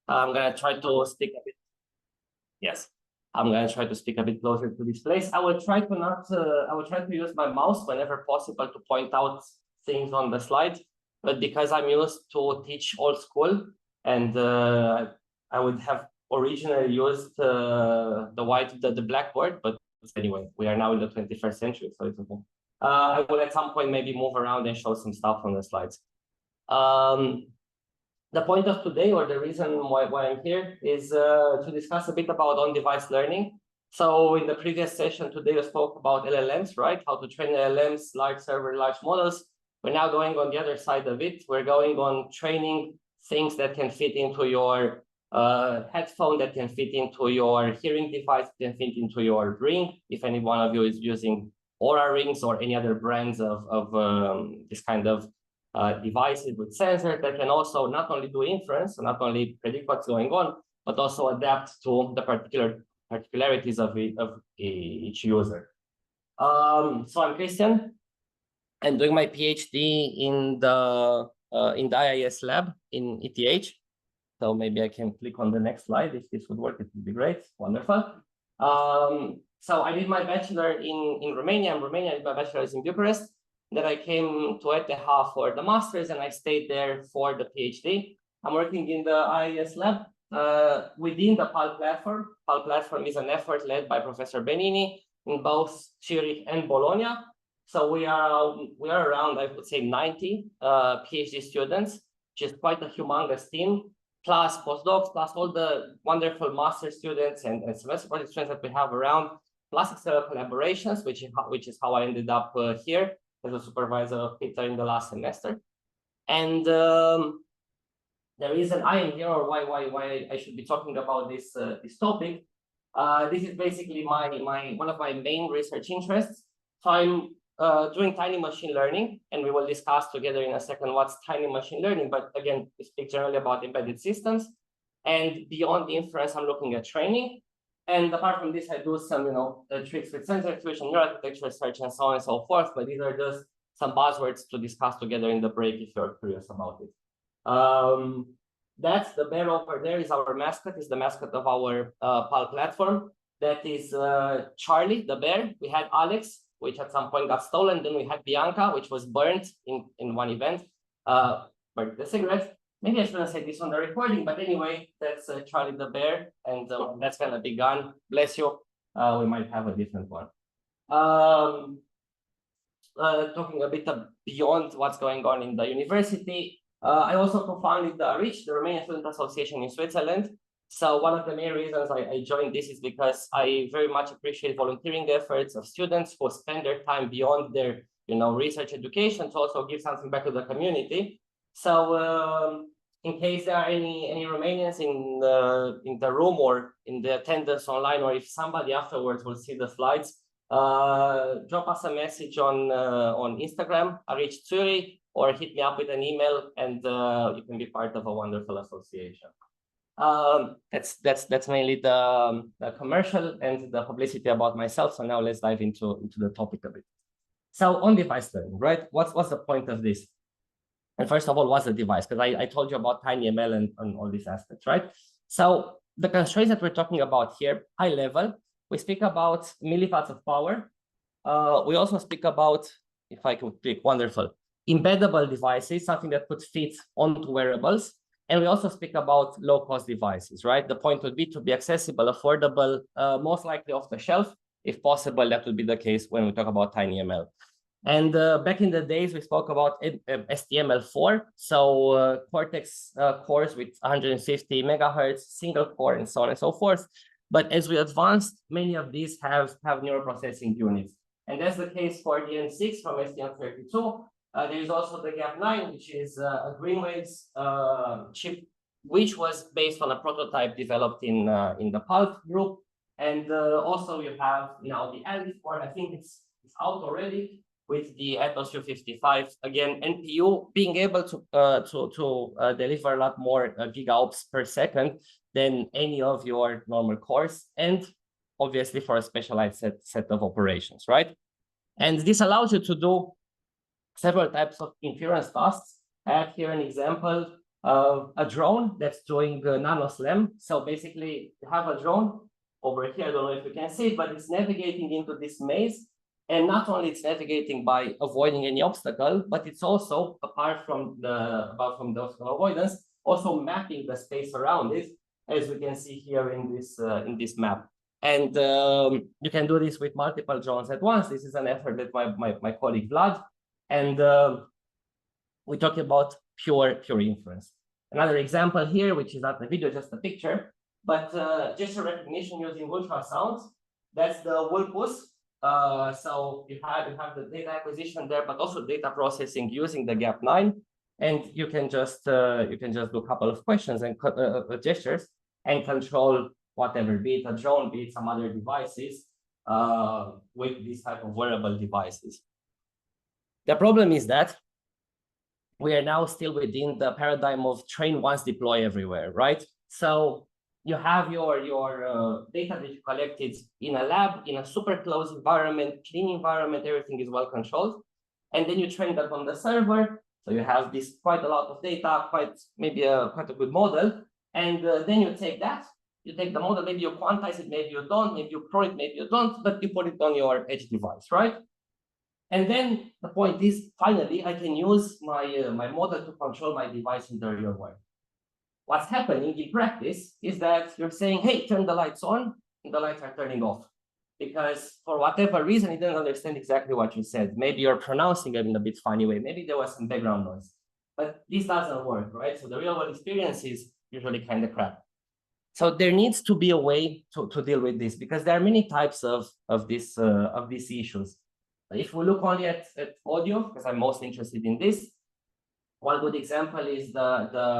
I'm gonna try to speak a bit. Yes, I'm gonna try to speak a bit closer to this place. I will try to not. I will try to use my mouse whenever possible to point out things on the slide. But because I'm used to teach old school, and I would have originally used the blackboard, but anyway, we are now in the 21st century, so it's okay. I will at some point maybe move around and show some stuff on the slides. The point of today, or the reason why I'm here, is to discuss a bit about on-device learning. So in the previous session today, we spoke about LLMs, right? How to train LLMs, large server, large models. We're now going on the other side of it. We're going on training things that can fit into your headphone, that can fit into your hearing device, can fit into your ring. If any one of you is using Aura rings or any other brands of this kind of devices with sensors that can also not only do inference, not only predict what's going on, but also adapt to the particularities of each user. So I'm Christian. I'm doing my PhD in the IIS lab in ETH. So maybe I can click on the next slide. If this would work, it would be great. Wonderful. So I did my bachelor in Romania. I'm Romanian. I did my bachelor's in Bucharest. Then I came to ETH for the master's, and I stayed there for the PhD. I'm working in the IIS lab within the PAL platform. PAL platform is an effort led by Professor Benini in both Zurich and Bologna. So we are around, I would say, 90 PhD students, which is quite a humongous team, plus postdocs, plus all the wonderful master students and semester project students that we have around, plus external collaborations, which is how I ended up here as a supervisor of PITA in the last semester. And the reason I am here, or why I should be talking about this topic, this is basically one of my main research interests. So I'm doing tiny machine learning, and we will discuss together in a second what's tiny machine learning. But again, we speak generally about embedded systems. And beyond the inference, I'm looking at training. And apart from this, I do some, tricks with sensor fusion, neural architecture research, and so on and so forth. But these are just some buzzwords to discuss together in the break if you're curious about it. That's the bear over there is our mascot, is the mascot of our PAL platform. That is Charlie, the bear. We had Alex, which at some point got stolen. Then we had Bianca, which was burnt in one event, burnt the cigarette. Maybe I shouldn't say this on the recording, but anyway, that's Charlie the bear, and that's kind of big gun. Bless you. We might have a different one. Talking a bit beyond what's going on in the university, I also co-founded the REACH, the Romanian Student Association in Switzerland. So one of the main reasons I joined this is because I very much appreciate volunteering efforts of students who spend their time beyond their research education to also give something back to the community. So in case there are any Romanians in the room or in the attendance online, or if somebody afterwards will see the slides, drop us a message on Instagram, REACH Zurich, or hit me up with an email, and you can be part of a wonderful association. That's mainly the commercial and the publicity about myself. So now let's dive into the topic a bit. So on-device learning, right? What's the point of this? And first of all, what's the device? Because I told you about TinyML and all these aspects, right? So the constraints that we're talking about here, high level, we speak about milliwatts of power. We also speak about, if I could click, wonderful, embeddable devices, something that could fit onto wearables. And we also speak about low-cost devices, right? The point would be to be accessible, affordable, most likely off the shelf. If possible, that would be the case when we talk about TinyML. And back in the days, we spoke about STML4, so Cortex cores with 150 megahertz, single core, and so on and so forth. But as we advanced, many of these have neural processing units. And that's the case for the N6 from STM32. There is also the GAP9, which is a Greenwaves chip, which was based on a prototype developed in the PULP group. And also you have now the LD4, I think it's out already, with the Atos U55, again, NPU being able to deliver a lot more gigaops per second than any of your normal cores, and obviously for a specialized set of operations, right? And this allows you to do several types of inference tasks. I have here an example a drone that's doing nano slam. So basically, you have a drone over here. I don't know if you can see it, but it's navigating into this maze. And not only it's navigating by avoiding any obstacle, but it's also, apart from the obstacle avoidance, also mapping the space around it, as we can see here in this map. And you can do this with multiple drones at once. This is an effort that my colleague Vlad, and we're talking about pure inference. Another example here, which is not a video, just a picture, but gesture recognition using ultrasounds. That's the Wolpus. So you have the data acquisition there, but also data processing using the GAP9, and you can just do a couple of questions and gestures and control whatever, be it a drone, be it some other devices, with these type of wearable devices. The problem is that we are now still within the paradigm of train once, deploy everywhere, right? So you have your data that you collected in a lab, in a super close environment, clean environment, everything is well controlled. And then you train that on the server. So you have this quite a lot of data, quite a good model. And then you take the model, maybe you quantize it, maybe you don't, maybe you pro it, maybe you don't, but you put it on your edge device, right? And then the point is, finally, I can use my model to control my device in the real world. What's happening in practice is that you're saying, hey, turn the lights on, and the lights are turning off. Because for whatever reason, you didn't understand exactly what you said. Maybe you're pronouncing it in a bit funny way. Maybe there was some background noise. But this doesn't work, right? So the real world experience is usually kind of crap. So there needs to be a way to deal with this, because there are many types of these issues. If we look only at audio, because I'm most interested in this, one good example is the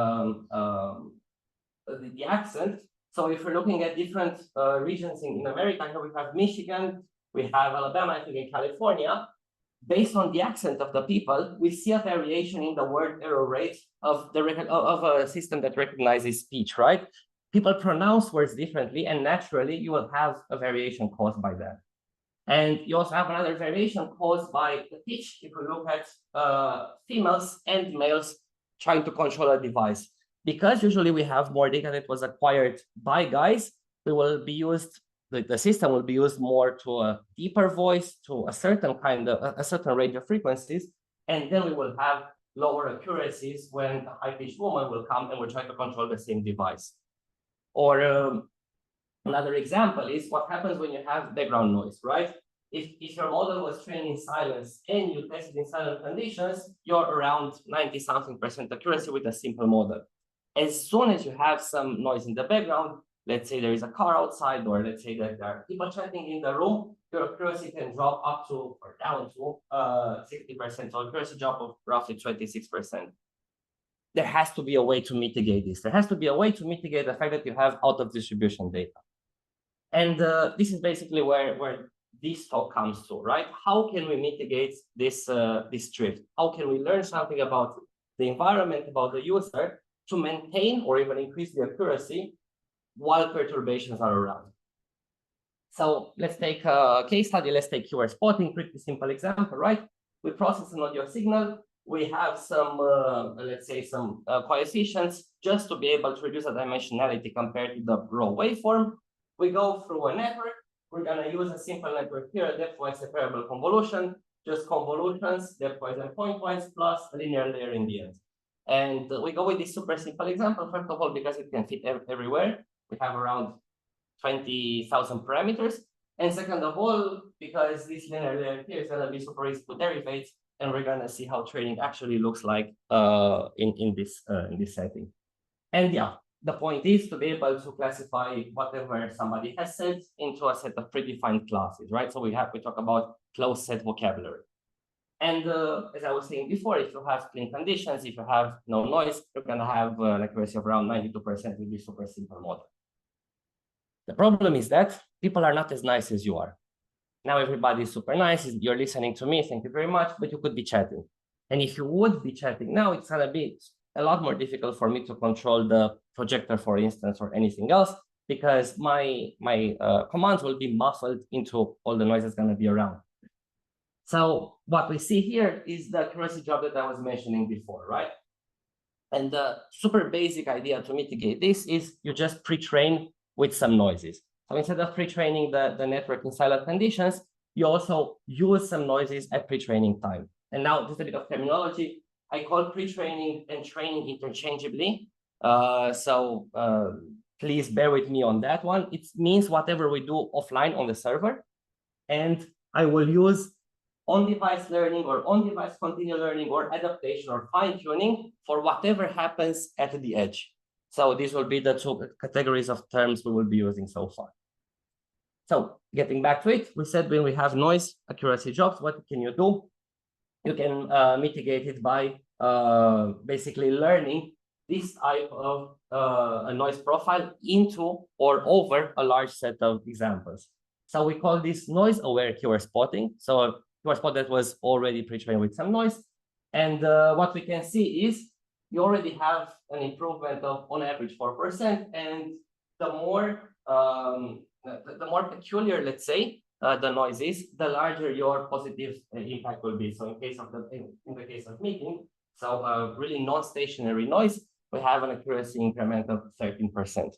accent. So if we're looking at different regions in America, here we have Michigan, we have Alabama, I think in California. Based on the accent of the people, we see a variation in the word error rate of a system that recognizes speech, right? People pronounce words differently, and naturally you will have a variation caused by that. And you also have another variation caused by the pitch. If we look at females and males trying to control a device, because usually we have more data that was acquired by guys, the system will be used more to a deeper voice, to a certain range of frequencies, and then we will have lower accuracies when a high-pitched woman will come and will try to control the same device. Or another example is what happens when you have background noise, right? If your model was trained in silence and you tested in silent conditions, you're around 90-something% accuracy with a simple model. As soon as you have some noise in the background, let's say there is a car outside, or let's say that there are people chatting in the room, your accuracy can drop up to or down to 60%, so accuracy drop of roughly 26%. There has to be a way to mitigate this. There has to be a way to mitigate the fact that you have out of distribution data. And this is basically where this talk comes to, right? How can we mitigate this drift? How can we learn something about the environment, about the user, to maintain or even increase the accuracy while perturbations are around? So let's take a case study. Let's take keyword spotting, pretty simple example, right? We process an audio signal. We have some, let's say, some coefficients just to be able to reduce the dimensionality compared to the raw waveform. We go through a network. We're going to use a simple network here, a depthwise separable convolution, just convolutions, depthwise and pointwise, plus a linear layer in the end. And we go with this super simple example, first of all, because it can fit everywhere. We have around 20,000 parameters. And second of all, because this linear layer here is going to be super easy to derivate, and we're going to see how training actually looks like in this setting. And yeah, the point is to be able to classify whatever somebody has said into a set of predefined classes, right? So we talk about closed set vocabulary. And as I was saying before, if you have clean conditions, if you have no noise, you're going to have an accuracy of around 92% with this super simple model. The problem is that people are not as nice as you are. Now everybody is super nice. You're listening to me. Thank you very much. But you could be chatting. And if you would be chatting now, it's going to be a lot more difficult for me to control the projector, for instance, or anything else, because my commands will be muffled into all the noise that's going to be around. So what we see here is the accuracy drop that I was mentioning before, right? And the super basic idea to mitigate this is you just pre-train with some noises. So instead of pre-training the network in silent conditions, you also use some noises at pre-training time. And now just a bit of terminology. I call pre-training and training interchangeably. Please bear with me on that one. It means whatever we do offline on the server. And I will use on-device learning or on-device continuous learning or adaptation or fine-tuning for whatever happens at the edge. So these will be the two categories of terms we will be using so far. So getting back to it, we said when we have noise accuracy jobs, what can you do? You can mitigate it by basically learning this type of a noise profile into or over a large set of examples. So we call this noise-aware keyword spotting. So a keyword spot that was already pre-trained with some noise. And what we can see is you already have an improvement of on average 4%. And the more peculiar, let's say, the noise is, the larger your positive impact will be. So in the case of meeting, so really non-stationary noise, we have an accuracy increment of 13%.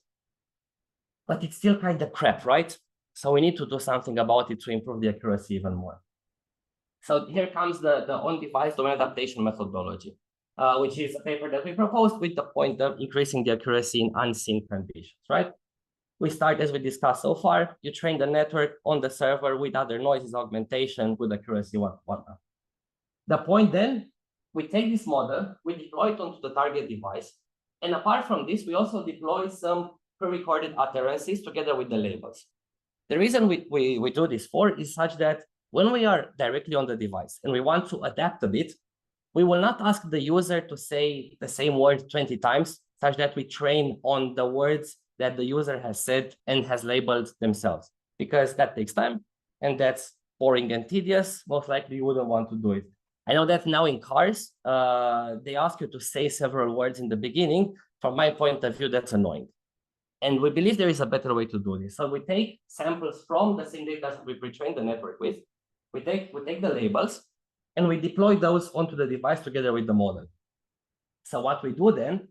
But it's still kind of crap, right? So we need to do something about it to improve the accuracy even more. So here comes the on-device domain adaptation methodology, which is a paper that we proposed with the point of increasing the accuracy in unseen conditions, right? We start, as we discussed so far, you train the network on the server with other noises, augmentation, good accuracy, whatnot. The point then, we take this model, we deploy it onto the target device. And apart from this, we also deploy some pre-recorded utterances together with the labels. The reason we do this for is such that when we are directly on the device and we want to adapt a bit, we will not ask the user to say the same word 20 times, such that we train on the words that the user has said and has labeled themselves, because that takes time and that's boring and tedious. Most likely you wouldn't want to do it. I know that now in cars, they ask you to say several words in the beginning. From my point of view, that's annoying. And we believe there is a better way to do this. So we take samples from the same data that we pre-trained the network with. We take the labels and we deploy those onto the device together with the model. So what we do then,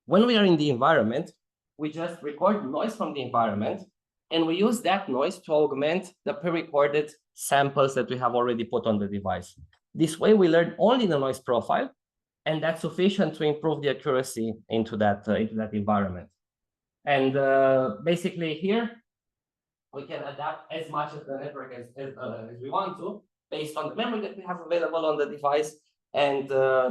when we are in the environment, we just record noise from the environment and we use that noise to augment the pre-recorded samples that we have already put on the device. This way we learn only the noise profile, and that's sufficient to improve the accuracy into that environment. And basically here, we can adapt as much of the network as we want to, based on the memory that we have available on the device and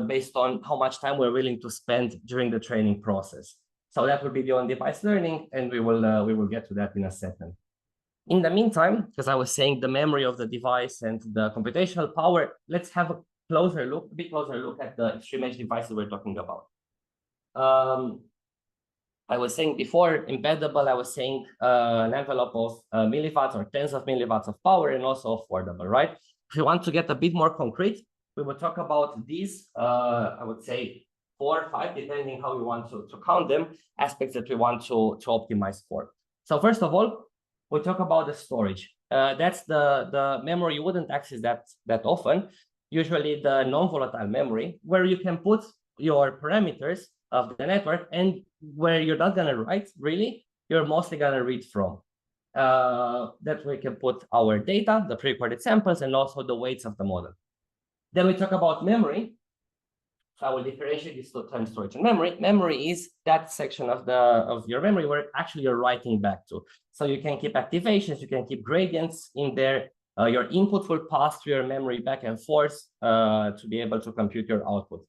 based on how much time we're willing to spend during the training process. So that will be the on-device learning, and we will get to that in a second. In the meantime, because I was saying the memory of the device and the computational power, let's have a bit closer look at the extreme edge devices we're talking about. I was saying before, embeddable, I was saying an envelope of milliwatts or tens of milliwatts of power, and also affordable, right? If you want to get a bit more concrete, we will talk about these, I would say 4 or 5, depending how you want to count them, aspects that we want to optimize for. So first of all, we talk about the storage. That's the memory you wouldn't access that often, usually the non-volatile memory, where you can put your parameters of the network and where you're not going to write, really, you're mostly going to read from. That we can put our data, the pre-recorded samples, and also the weights of the model. Then we talk about memory. So I will differentiate these two terms, storage and memory. Memory is that section of your memory where actually you're writing back to. So you can keep activations, you can keep gradients in there. Your input will pass through your memory back and forth to be able to compute your output.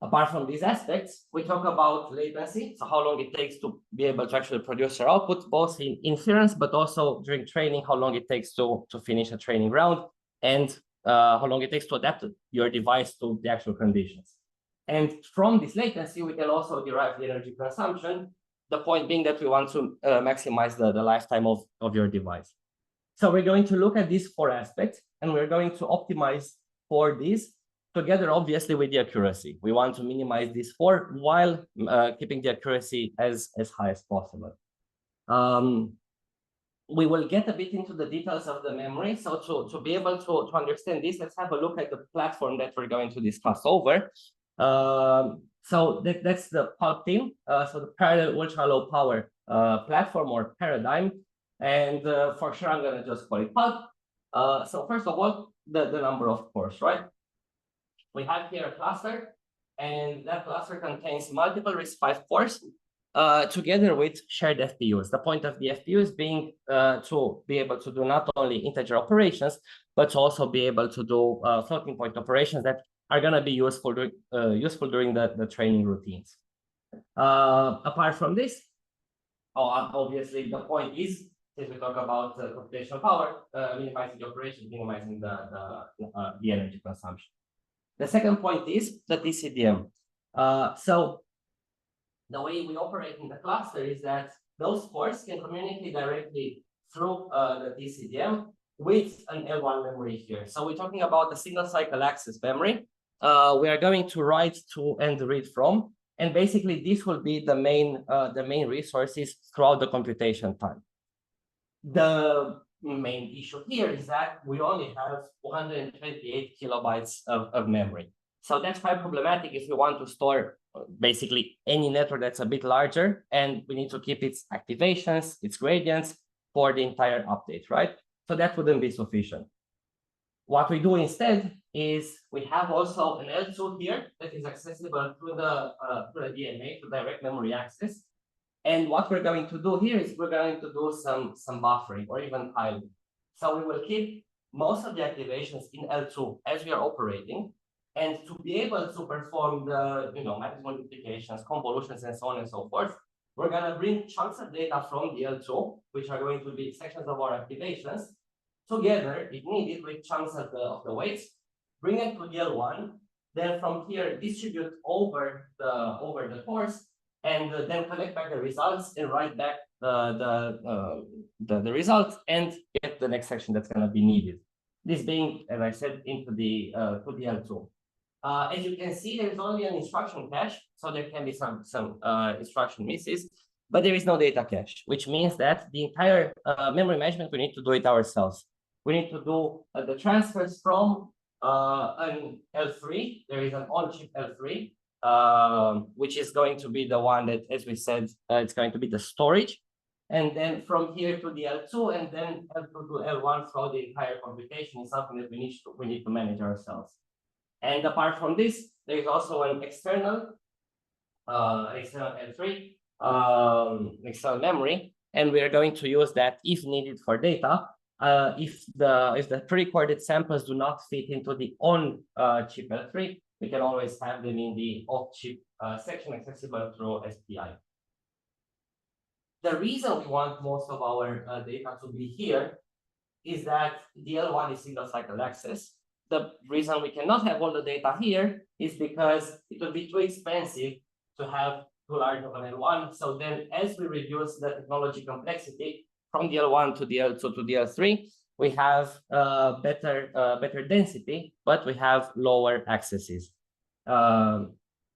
Apart from these aspects, we talk about latency, so how long it takes to be able to actually produce your output, both in inference, but also during training, how long it takes to finish a training round, and how long it takes to adapt your device to the actual conditions. And from this latency, we can also derive the energy consumption, the point being that we want to maximize the lifetime of your device. So we're going to look at these 4 aspects, and we're going to optimize for these together, obviously, with the accuracy. We want to minimize these 4 while keeping the accuracy as high as possible. We will get a bit into the details of the memory. So to be able to understand this, let's have a look at the platform that we're going to discuss over. So that's the Pulp team. So the parallel ultra low power platform or paradigm. And for sure, I'm going to just call it Pulp. So first of all, the number of cores, right? We have here a cluster, and that cluster contains multiple RISC-V cores together with shared FPUs. The point of the FPUs being to be able to do not only integer operations, but to also be able to do floating point operations that are going to be useful during the training routines. Apart from this, obviously the point is, since we talk about computational power, minimizing the operation, minimizing the energy consumption. The second point is the TCDM. So the way we operate in the cluster is that those cores can communicate directly through the TCDM with an L1 memory here. So we're talking about a single cycle access memory. We are going to write to and read from, and basically this will be the main resources throughout the computation time. The main issue here is that we only have 128 kilobytes of memory. So that's quite problematic if we want to store basically any network that's a bit larger, and we need to keep its activations, its gradients for the entire update, right? So that wouldn't be sufficient. What we do instead is we have also an L2 here that is accessible through the DMA, to direct memory access. And what we're going to do here is we're going to do some buffering or even tiling. So we will keep most of the activations in L2 as we are operating. And to be able to perform the matrix multiplications, convolutions, and so on and so forth, we're going to bring chunks of data from the L2, which are going to be sections of our activations, together, if needed, with chunks of the weights, bring it to the L1, then from here distribute over the course, and then collect back the results and write back the results and get the next section that's going to be needed. This being, as I said, into the L2. As you can see, there is only an instruction cache, so there can be some instruction misses, but there is no data cache, which means that the entire memory management, we need to do it ourselves. We need to do the transfers from an L3. There is an on-chip L3, which is going to be the one that, as we said, it's going to be the storage. And then from here to the L2, and then L2 to L1 throughout the entire computation is something that we need to manage ourselves. And apart from this, there is also an external L3, external memory, and we are going to use that if needed for data. If the pre-recorded samples do not fit into the on-chip L3, we can always have them in the off-chip section accessible through SPI. The reason we want most of our data to be here is that the L1 is single cycle access. The reason we cannot have all the data here is because it would be too expensive to have too large of an L1. So then as we reduce the technology complexity from the L1 to the L2 to the L3, we have better density, but we have lower accesses, or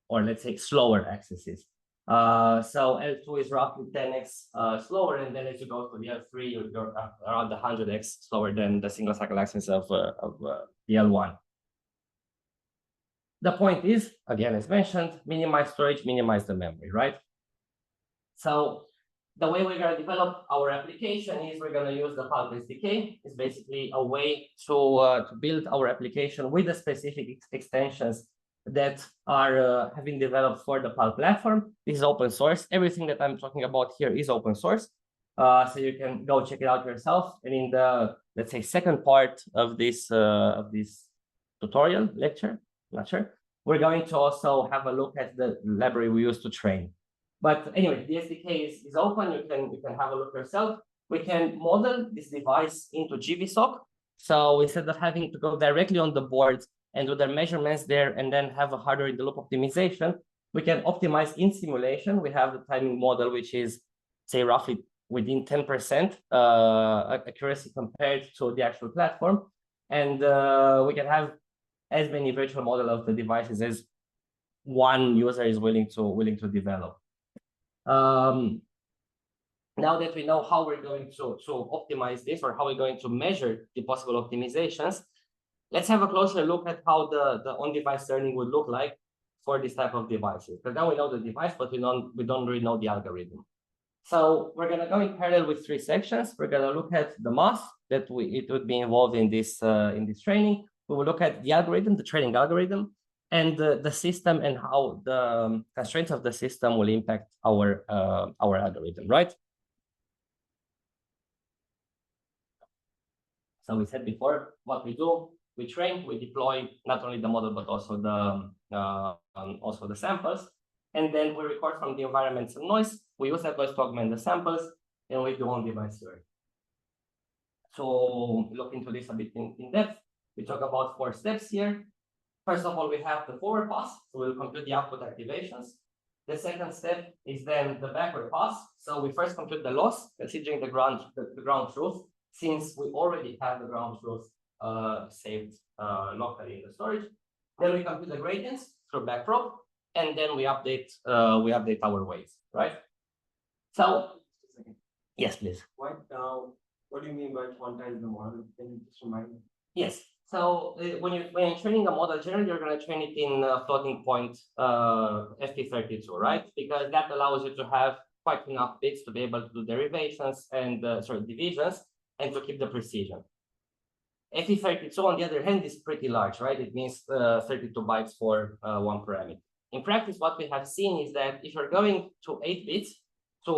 let's say slower accesses. So L2 is roughly 10x slower, and then as you go to the L3, you're around 100x slower than the single cycle access of the L1. The point is, again, as mentioned, minimize storage, minimize the memory, right? So the way we're going to develop our application is we're going to use the Pulp SDK. It's basically a way to build our application with the specific extensions that are have been developed for the Pulp platform. This is open source. Everything that I'm talking about here is open source. So you can go check it out yourself. And in the, let's say, second part of this tutorial lecture, we're going to also have a look at the library we use to train. But anyway, the SDK is open. You can have a look yourself. We can model this device into GVSOC. So instead of having to go directly on the board and do the measurements there and then have a hardware in the loop optimization, we can optimize in simulation. We have the timing model, which is, say, roughly within 10% accuracy compared to the actual platform. And we can have as many virtual model of the devices as one user is willing to develop. Now that we know how we're going to optimize this, or how we're going to measure the possible optimizations, let's have a closer look at how the on-device learning would look like for this type of devices. Because now we know the device, but we don't really know the algorithm. So we're gonna go in parallel with 3 sections. We're gonna look at the math that it would be involved in this training. We will look at the algorithm, the training algorithm, and the system and how the constraints of the system will impact our algorithm, right? So we said before, what we do, we train, we deploy not only the model, but also the samples. And then we record from the environment some noise. We use that noise to augment the samples, and we do on-device learning. So look into this a bit in depth. We talk about 4 steps here. First of all, we have the forward pass. So we'll compute the output activations. The second step is then the backward pass. So we first compute the loss, considering the ground truth, since we already have the ground truth saved locally in the storage. Then we compute the gradients through backprop, and then we update our weights, right? So yes, please. What do you mean by quantize the model? Can you just remind me? Yes. So when you're training a model, generally you're going to train it in floating point FP32, right? Because that allows you to have quite enough bits to be able to do derivations and divisions and to keep the precision. FP32, on the other hand, is pretty large, right? It means 32 bytes for one parameter. In practice, what we have seen is that if you're going to 8 bits to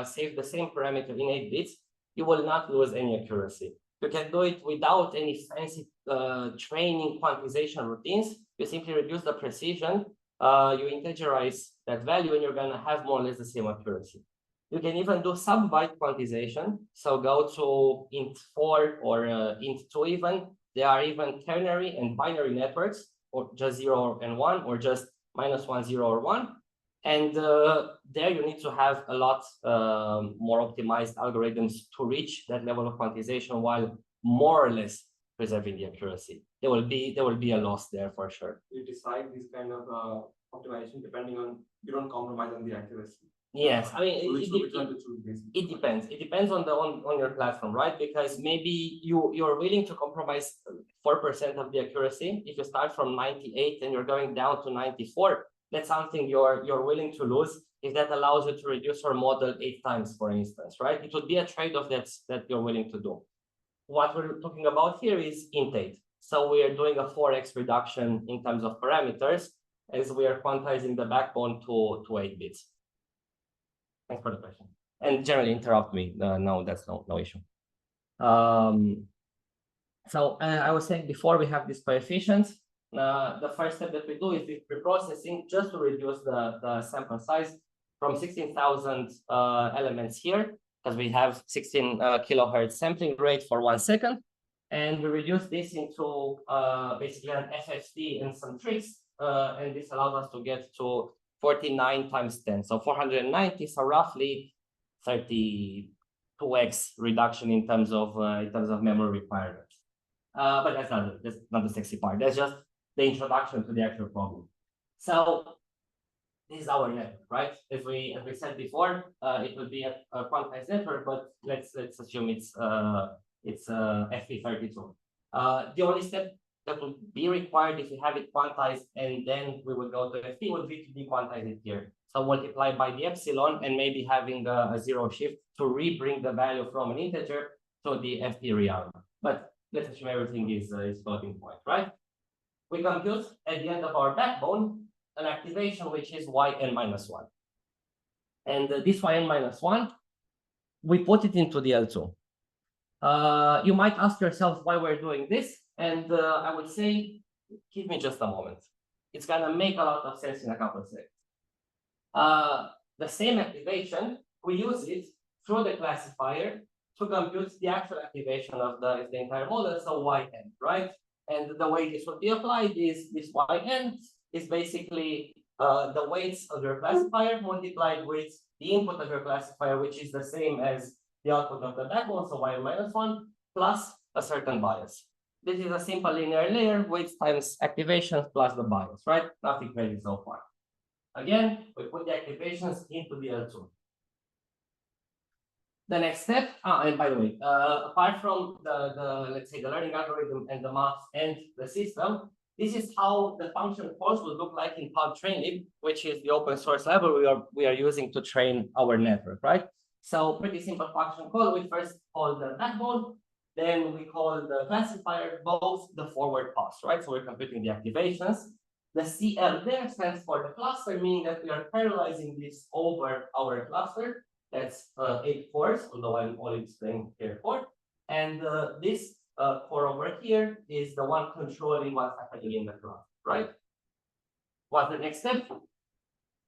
save the same parameter in 8 bits, you will not lose any accuracy. You can do it without any fancy training quantization routines. You simply reduce the precision, you integerize that value, and you're going to have more or less the same accuracy. You can even do sub-byte quantization. So go to int4 or int2 even. There are even ternary and binary networks, or just 0 and 1, or just -1, 0, or 1. And there you need to have a lot more optimized algorithms to reach that level of quantization while more or less preserving the accuracy. There will be a loss there for sure. You decide this kind of optimization depending on, you don't compromise on the accuracy. Yes, I mean, it depends. It depends on your platform, right? Because maybe you're willing to compromise 4% of the accuracy. If you start from 98 and you're going down to 94, that's something you're willing to lose if that allows you to reduce your model 8 times, for instance, right? It would be a trade-off that you're willing to do. What we're talking about here is int8. So we are doing a 4x reduction in terms of parameters as we are quantizing the backbone to 8 bits. Thanks for the question. And generally interrupt me. No, that's no issue. So I was saying before, we have these coefficients. The first step that we do is this preprocessing just to reduce the sample size from 16,000 elements here, because we have 16 kilohertz sampling rate for 1 second. And we reduce this into basically an FFT and some tricks. And this allows us to get to 49 times 10. So 490, so roughly 32x reduction in terms of memory requirements. But that's not the sexy part. That's just the introduction to the actual problem. So this is our network, right? As we said before, it would be a quantized network, but let's assume it's FP32. The only step that will be required if you have it quantized and then we will go to FP would be to dequantize it here. So multiply by the epsilon and maybe having a 0 shift to rebring the value from an integer to the FP realm. But let's assume everything is floating point, right? We compute at the end of our backbone an activation which is yn-1. And this yn-1, we put it into the L2. You might ask yourself why we're doing this, and I would say, give me just a moment. It's gonna make a lot of sense in a couple of seconds. The same activation, we use it through the classifier to compute the actual activation of the entire model, so yn, right? And the way this will be applied is this yn is basically the weights of your classifier multiplied with the input of your classifier, which is the same as the output of the backbone, so yn-1 plus a certain bias. This is a simple linear layer, weights times activations plus the bias, right? Nothing crazy so far. Again, we put the activations into the L2. The next step, and by the way, apart from the let's say the learning algorithm and the math and the system, this is how the function calls would look like in PubTrainLib, which is the open source library we are using to train our network, right? So pretty simple function call. We first call the backbone, then we call the classifier, both the forward pass, right? So we're computing the activations. The CL there stands for the cluster, meaning that we are parallelizing this over our cluster. That's 8 cores, although I'm only displaying here 4. And this core over here is the one controlling what's happening in the cluster, right? What's the next step?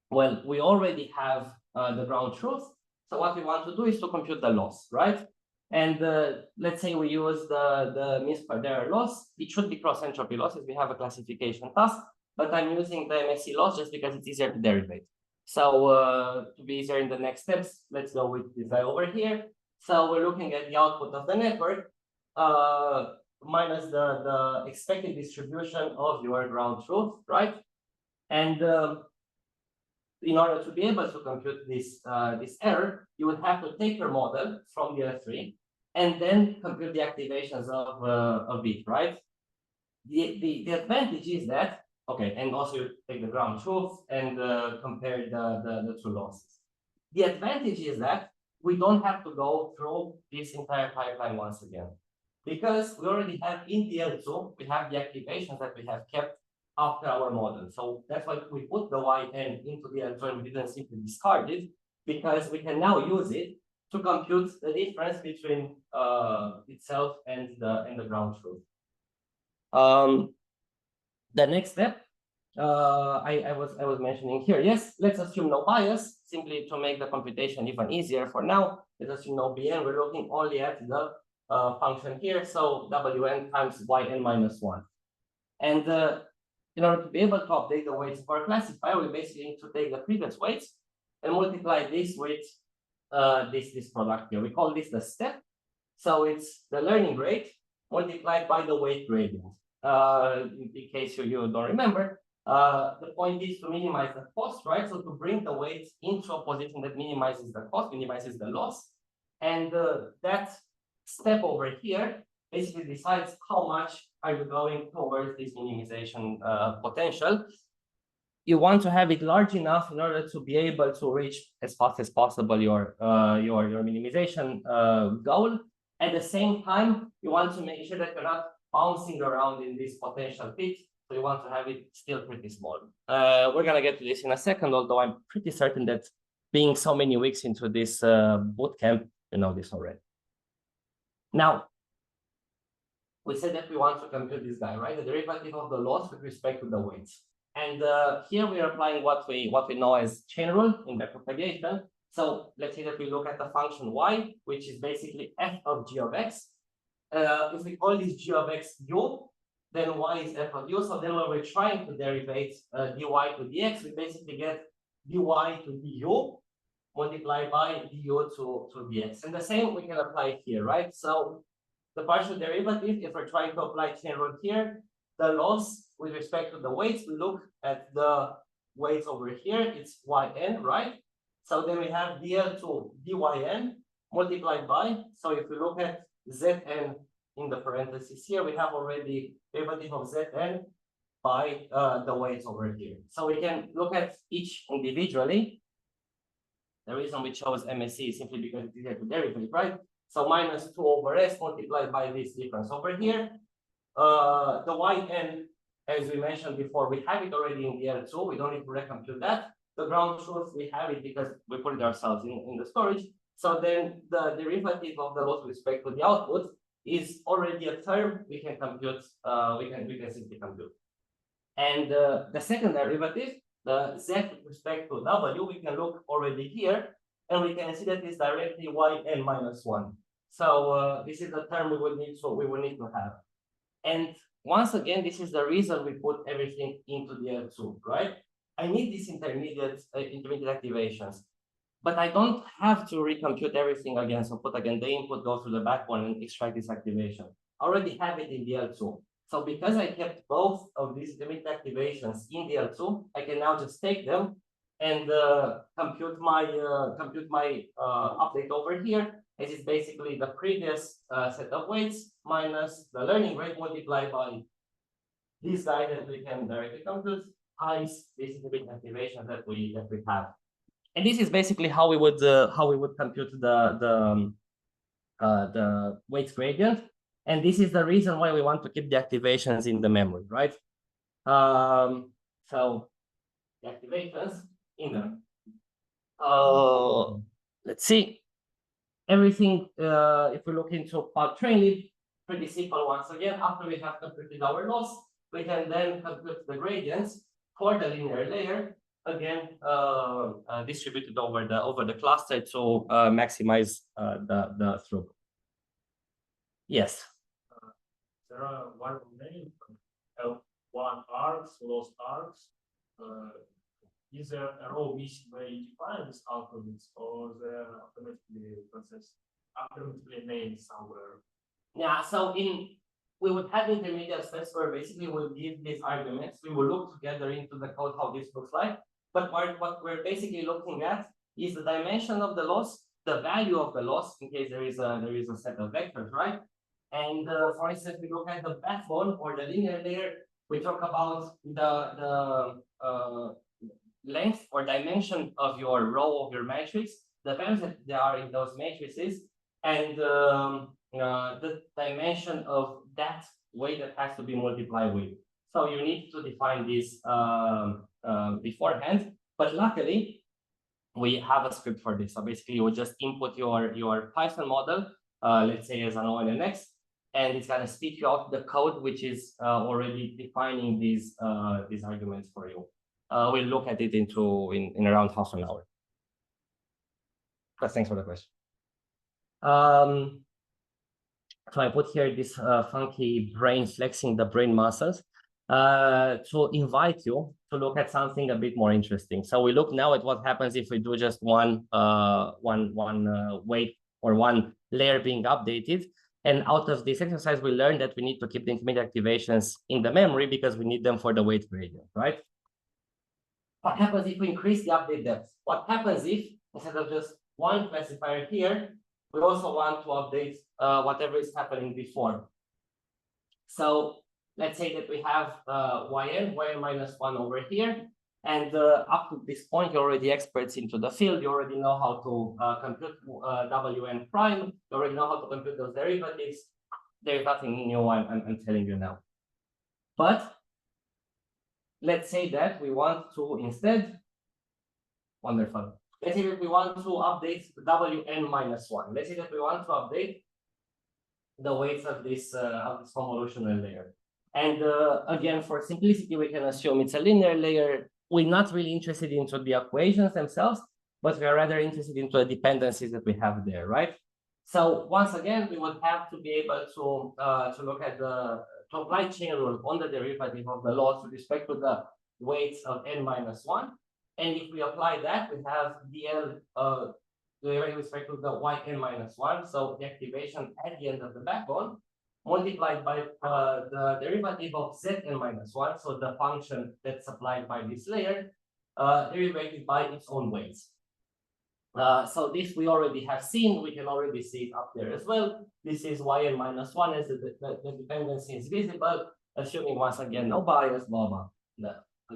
Well, we already have the ground truth. So what we want to do is to compute the loss, right? And let's say we use the mean squared error loss. It should be cross entropy loss as we have a classification task, but I'm using the MSE loss just because it's easier to derivate. So to be easier in the next steps, let's go with this guy over here. So we're looking at the output of the network minus the expected distribution of your ground truth, right? And in order to be able to compute this error, you would have to take your model from the L3 and then compute the activations of it, right? The advantage is that, okay, and also you take the ground truth and compare the two losses. The advantage is that we don't have to go through this entire pipeline once again, because we already have in the L2, we have the activations that we have kept after our model. So that's why we put the YN into the L2 and we didn't simply discard it, because we can now use it to compute the difference between itself and the ground truth. The next step I was mentioning here. Yes, let's assume no bias, simply to make the computation even easier for now. Let's assume no BN. We're looking only at the function here. So WN times YN minus 1. And in order to be able to update the weights for a classifier, we basically need to take the previous weights and multiply this with this product here. We call this the step. So it's the learning rate multiplied by the weight gradient. In case you don't remember, the point is to minimize the cost, right? So to bring the weights into a position that minimizes the cost, minimizes the loss. And that step over here basically decides how much are you going towards this minimization potential. You want to have it large enough in order to be able to reach as fast as possible your minimization goal. At the same time, you want to make sure that you're not bouncing around in this potential pit. So you want to have it still pretty small. We're going to get to this in a second, although I'm pretty certain that being so many weeks into this bootcamp, you know this already. Now, we said that we want to compute this guy, right? The derivative of the loss with respect to the weights. And here we are applying what we know as chain rule in backpropagation. So let's say that we look at the function y, which is basically f of g of x. If we call this g of x u, then y is f of u. So then when we're trying to derivate dy to dx, we basically get dy to du multiplied by du to dx. And the same we can apply here, right? So the partial derivative, if we're trying to apply chain rule here, the loss with respect to the weights, we look at the weights over here, it's yn, right? So then we have dl to dyn multiplied by, so if we look at zn in the parentheses here, we have already derivative of zn by the weights over here. So we can look at each individually. The reason we chose MSE is simply because it's easier to derivate, right? So minus 2 over s multiplied by this difference over here. The yn, as we mentioned before, we have it already in the L2. We don't need to recompute that. The ground truth, we have it because we put it ourselves in the storage. So then the derivative of the loss with respect to the output is already a term we can compute. We can simply compute. And the second derivative, the z with respect to w, we can look already here, and we can see that it's directly yn minus 1. So this is the term we will need to have. And once again, this is the reason we put everything into the L2, right? I need these intermediate activations, but I don't have to recompute everything again. So put again the input, go through the backbone and extract this activation. I already have it in the L2. So because I kept both of these intermediate activations in the L2, I can now just take them and compute my update over here. This is basically the previous set of weights minus the learning rate multiplied by this guy that we can directly compute times this is the bit activation that we have. And this is basically how we would compute the weight gradient. And this is the reason why we want to keep the activations in the memory, right? So the activations in there. Let's see. Everything, if we look into part training, pretty simple once again. After we have computed our loss, we can then compute the gradients for the linear layer, again, distributed over the cluster to maximize the throughput. Yes. There are one name, one arcs, lost arcs. Is there a row missing where you define these algorithms, or they're automatically named somewhere? Yeah, so we would have intermediate steps where basically we'll give these arguments. We will look together into the code how this looks like. But what we're basically looking at is the dimension of the loss, the value of the loss in case there is a set of vectors, right? And for instance, we look at the backbone or the linear layer. We talk about the length or dimension of your row of your matrix, the values that there are in those matrices, and the dimension of that weight that has to be multiplied with. So you need to define this beforehand. But luckily, we have a script for this. So basically, you would just input your Python model, let's say as an ONNX, and it's gonna spit you out the code which is already defining these arguments for you. We'll look at it in around half an hour. But thanks for the question. So I put here this funky brain flexing the brain muscles to invite you to look at something a bit more interesting. So we look now at what happens if we do just one weight or one layer being updated. And out of this exercise, we learned that we need to keep the intermediate activations in the memory because we need them for the weight gradient, right? What happens if we increase the update depth? What happens if, instead of just one classifier here, we also want to update whatever is happening before? So let's say that we have yn minus 1 over here. And up to this point, you're already experts into the field. You already know how to compute wn prime. You already know how to compute those derivatives. There's nothing new I'm telling you now. But let's say that we want to instead, wonderful. Let's say that we want to update wn minus 1. Let's say that we want to update the weights of this convolutional layer. And again, for simplicity, we can assume it's a linear layer. We're not really interested into the equations themselves, but we are rather interested into the dependencies that we have there, right? So once again, we would have to be able to look at to apply chain rule on the derivative of the loss with respect to the weights of n minus 1. And if we apply that, we have dl with respect to the yn minus 1. So the activation at the end of the backbone multiplied by the derivative of zn minus 1, so the function that's applied by this layer, derivated by its own weights. So this we already have seen. We can already see it up there as well. This is yn minus 1 as the dependency is visible, assuming once again no bias, blah, blah. No,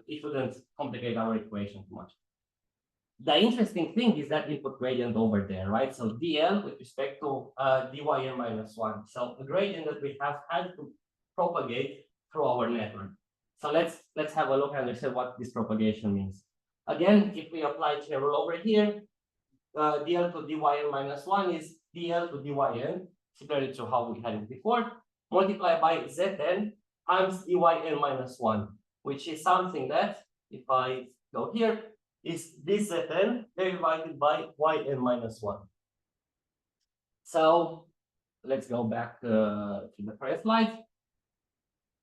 it shouldn't complicate our equation too much. The interesting thing is that input gradient over there, right? So dl with respect to dyn minus 1. So the gradient that we have had to propagate through our network. So let's have a look and understand what this propagation means. Again, if we apply chain rule over here, dl to dyn minus 1 is dl to dyn, similar to how we had it before, multiplied by zn times dyn minus 1, which is something that, if I go here, is this zn divided by yn minus 1. So let's go back to the first slide.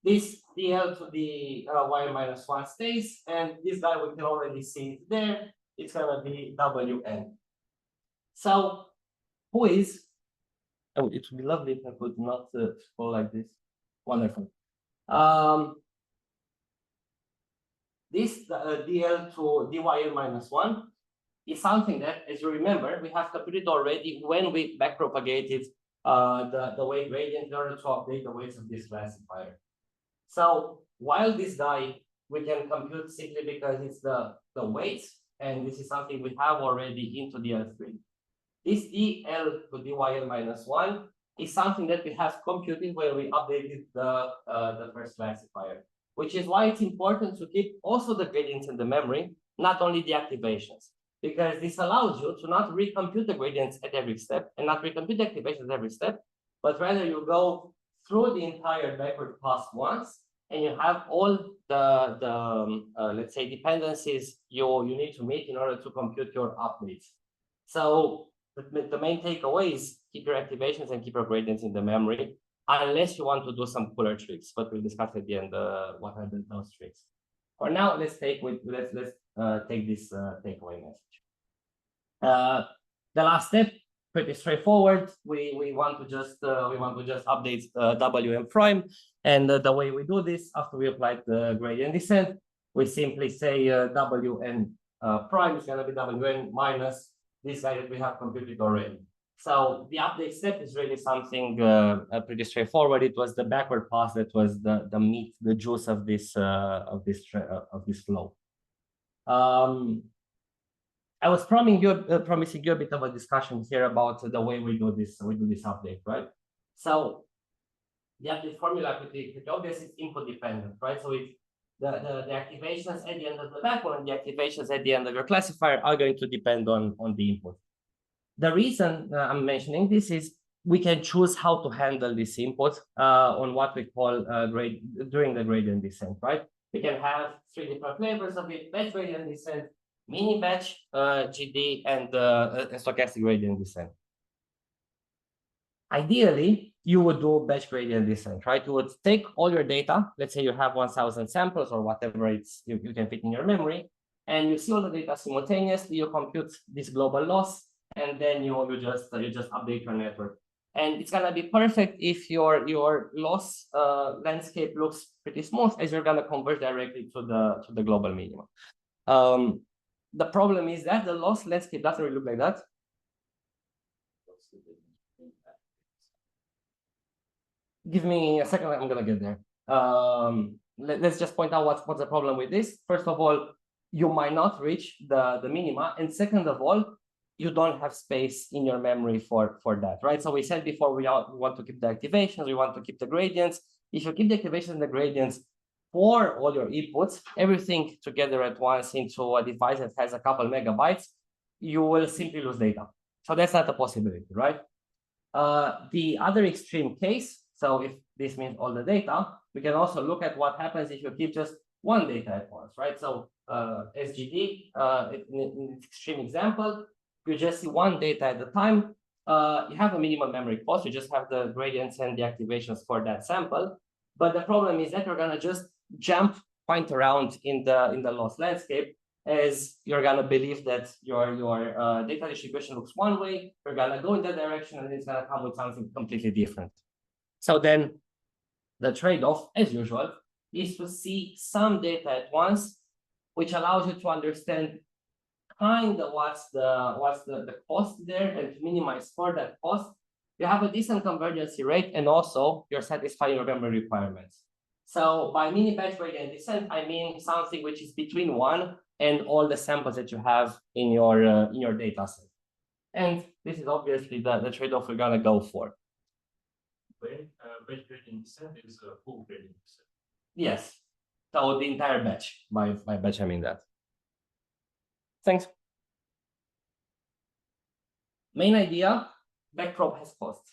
This dl to the yn minus 1 stays, and this guy we can already see it there. It's gonna be wn. So who is? Oh, it would be lovely if I could not go like this. Wonderful. This dl to dyn minus 1 is something that, as you remember, we have computed already when we backpropagated the weight gradient in order to update the weights of this classifier. So while this guy we can compute simply because it's the weight, and this is something we have already into DL3. This DL to DYL minus 1 is something that we have computed when we updated the first classifier, which is why it's important to keep also the gradients in the memory, not only the activations, because this allows you to not recompute the gradients at every step and not recompute the activations at every step, but rather you go through the entire backward pass once, and you have all the let's say dependencies you need to meet in order to compute your updates. So the main takeaway is keep your activations and keep your gradients in the memory, unless you want to do some cooler tricks, but we'll discuss at the end what are those tricks. For now, let's take this takeaway message. The last step, pretty straightforward. We want to just update WM prime, and the way we do this after we apply the gradient descent, we simply say WN prime is going to be WN minus this guy that we have computed already. So the update step is really something pretty straightforward. It was the backward pass that was the meat, the juice of this flow. I was promising you a bit of a discussion here about the way we do this update, right? So the update formula pretty obvious, is input dependent, right? So it's the activations at the end of the backbone and the activations at the end of your classifier are going to depend on the input. The reason I'm mentioning this is we can choose how to handle this input on what we call during the gradient descent, right? We can have 3 different flavors of it: batch gradient descent, mini batch, GD, and stochastic gradient descent. Ideally, you would do batch gradient descent, right? You would take all your data. Let's say you have 1,000 samples or whatever you can fit in your memory, and you see all the data simultaneously. You compute this global loss, and then you just update your network. And it's gonna be perfect if your loss landscape looks pretty smooth, as you're gonna converge directly to the global minimum. The problem is that the loss landscape doesn't really look like that. Give me a second, I'm gonna get there. Let's just point out what's the problem with this. First of all, you might not reach the minima, and second of all, you don't have space in your memory for that, right? So we said before we want to keep the activations, we want to keep the gradients. If you keep the activations and the gradients for all your inputs, everything together at once into a device that has a couple megabytes, you will simply lose data. So that's not a possibility, right? The other extreme case, so if this means all the data, we can also look at what happens if you keep just one data at once, right? So SGD, in this extreme example, you just see one data at a time. You have a minimal memory cost. You just have the gradients and the activations for that sample. But the problem is that you're gonna just jump point around in the loss landscape, as you're gonna believe that your data distribution looks one way. You're gonna go in that direction, and it's gonna come with something completely different. So then, the trade-off, as usual, is to see some data at once, which allows you to understand kind of what's the cost there, and to minimize for that cost. You have a decent convergency rate, and also you're satisfying your memory requirements. So by mini batch gradient descent, I mean something which is between 1 and all the samples that you have in your data set. And this is obviously the trade-off we're gonna go for. Batch gradient descent is a full gradient descent. Yes. So the entire batch. By batch, I mean that. Thanks. Main idea, backprobe has costs.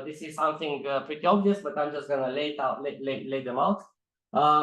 This is something pretty obvious, but I'm just gonna lay them out.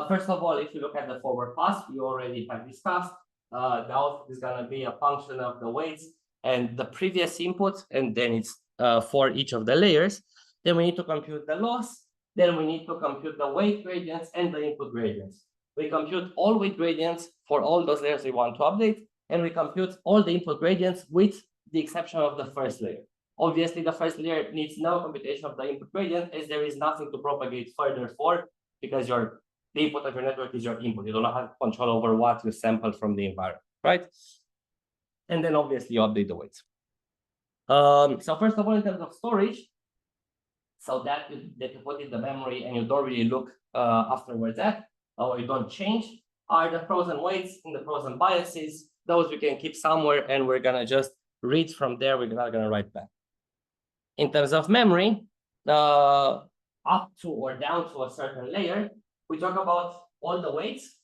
First of all, if you look at the forward pass, you already have discussed, the output is gonna be a function of the weights and the previous input, and then it's for each of the layers. Then we need to compute the loss. Then we need to compute the weight gradients and the input gradients. We compute all weight gradients for all those layers we want to update, and we compute all the input gradients with the exception of the first layer. Obviously, the first layer needs no computation of the input gradient, as there is nothing to propagate further for, because the input of your network is your input. You do not have control over what you sample from the environment, right? And then obviously you update the weights. So first of all, in terms of storage, So that you put in the memory and you don't really look afterwards at, or you don't change, are the frozen weights and the frozen biases. Those we can keep somewhere and we're gonna just read from there. We're not gonna write back. In terms of memory, up to or down to a certain layer, we talk about all the weights,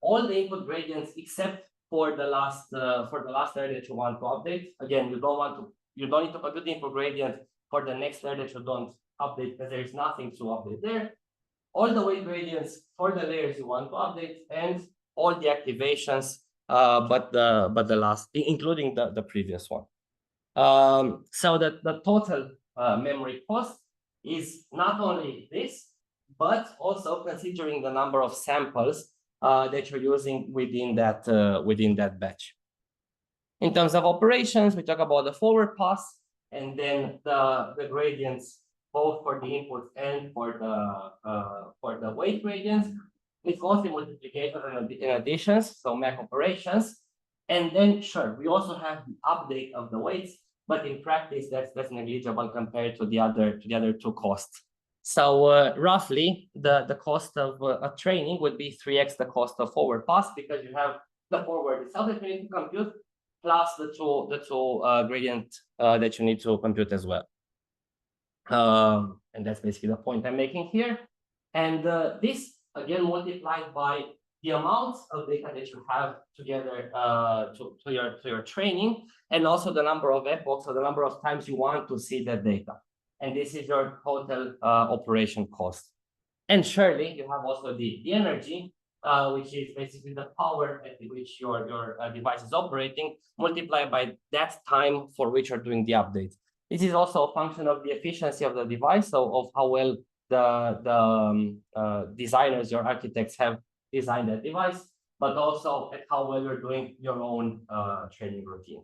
all the input gradients except for the last layer that you want to update. Again, you don't need to compute the input gradient for the next layer that you don't update because there is nothing to update there. All the weight gradients for the layers you want to update, and all the activations, but the last, including the previous one. So that the total memory cost is not only this, but also considering the number of samples that you're using within that batch. In terms of operations, we talk about the forward pass and then the gradients both for the inputs and for the weight gradients. It's mostly multiplication and additions, so MAC operations. And then sure, we also have the update of the weights, but in practice that's negligible compared to the other two costs. So roughly the cost of a training would be 3x the cost of forward pass, because you have the forward itself that you need to compute, plus the two gradient that you need to compute as well. And that's basically the point I'm making here. And this again multiplied by the amount of data that you have together to your training, and also the number of epochs, or the number of times you want to see that data. And this is your total operation cost. And surely you have also the energy, which is basically the power at which your device is operating, multiplied by that time for which you're doing the update. This is also a function of the efficiency of the device, so of how well the designers, your architects, have designed that device, but also at how well you're doing your own training routine.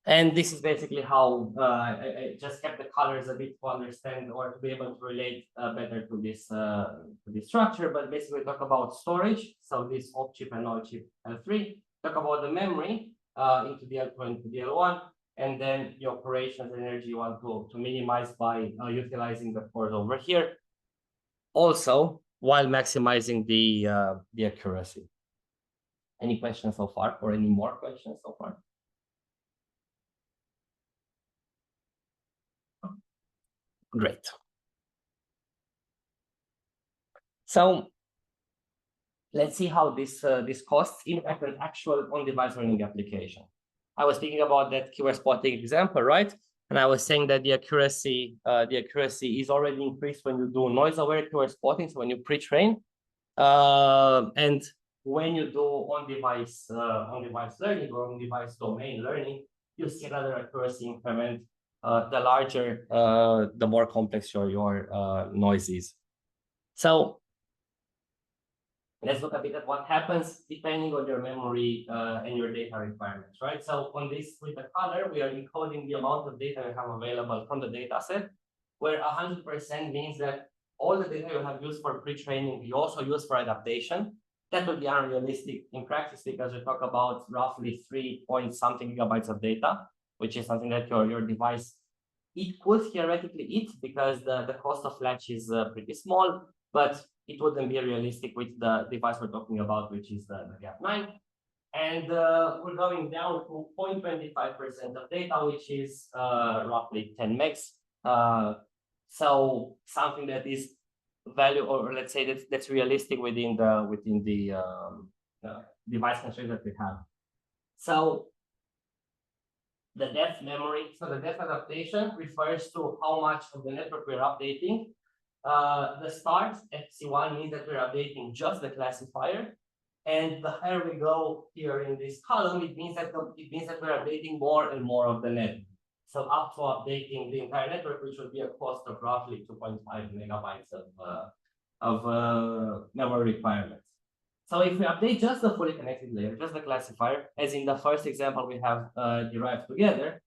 And this is basically how I just kept the colors a bit to understand or to be able to relate better to this structure. But basically, we talk about storage, so this off-chip and on-chip L3. Talk about the memory into the L2 and into the L1, and then the operations energy you want to minimize by utilizing the cores over here. Also, while maximizing the accuracy. Any questions so far, or any more questions so far? Great. So let's see how this costs impact an actual on-device learning application. I was thinking about that keyword spotting example, right? And I was saying that the accuracy is already increased when you do noise-aware keyword spotting, so when you pre-train, and when you do on-device learning or on-device domain learning, you see another accuracy increment. The larger, the more complex your noise is. So let's look a bit at what happens depending on your memory and your data requirements, right? So on this, with the color, we are encoding the amount of data you have available from the data set, where 100% means that all the data you have used for pre-training, you also use for adaptation. That would be unrealistic in practice, because we talk about roughly 3-point-something gigabytes of data, which is something that your device, it could theoretically eat, because the cost of flash is pretty small, but it wouldn't be realistic with the device we're talking about, which is the GAP9. And we're going down to 0.25% of data, which is roughly 10 megs. So something that is value, or let's say that's realistic within the device constraints that we have. So the depth memory, so the depth adaptation refers to how much of the network we're updating. The start FC1 means that we're updating just the classifier, and the higher we go here in this column, it means that we're updating more and more of the net. So up to updating the entire network, which would be a cost of roughly 2.5 megabytes of memory requirements. So if we update just the fully connected layer, just the classifier, as in the first example we have derived together,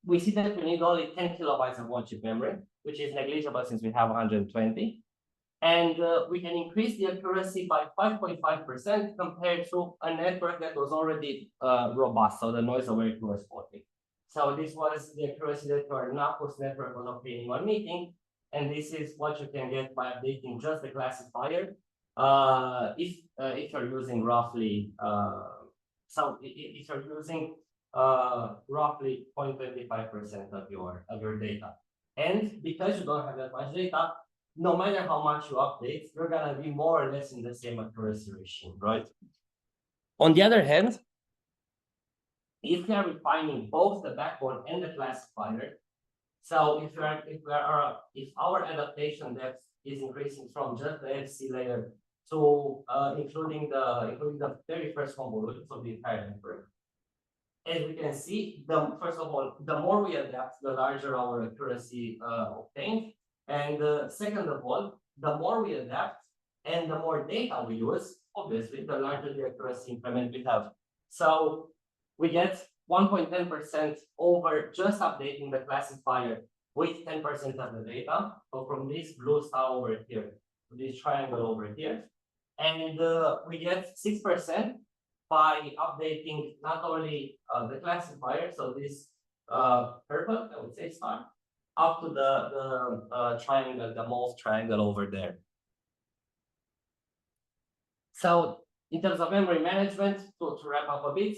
we see that we need only 10 kilobytes of one-chip memory, which is negligible since we have 120. And we can increase the accuracy by 5.5% compared to a network that was already robust, so the noise-aware keyword spotting. So this was the accuracy that your NAPOS network was obtaining on meeting. And this is what you can get by updating just the classifier. If you're using roughly, if you're using roughly 0.25% of your data. And because you don't have that much data, no matter how much you update, you're gonna be more or less in the same accuracy regime, right? On the other hand, if we are refining both the backbone and the classifier, so if our adaptation depth is increasing from just the FC layer to including the very first convolution of the entire network, as we can see, first of all, the more we adapt, the larger our accuracy obtained, and second of all, the more we adapt and the more data we use, obviously, the larger the accuracy increment we have. So we get 1.10% over just updating the classifier with 10% of the data. So from this blue star over here to this triangle over here, and we get 6% by updating not only the classifier, so this purple, I would say star, up to the triangle, the most triangle over there. So in terms of memory management, to wrap up a bit,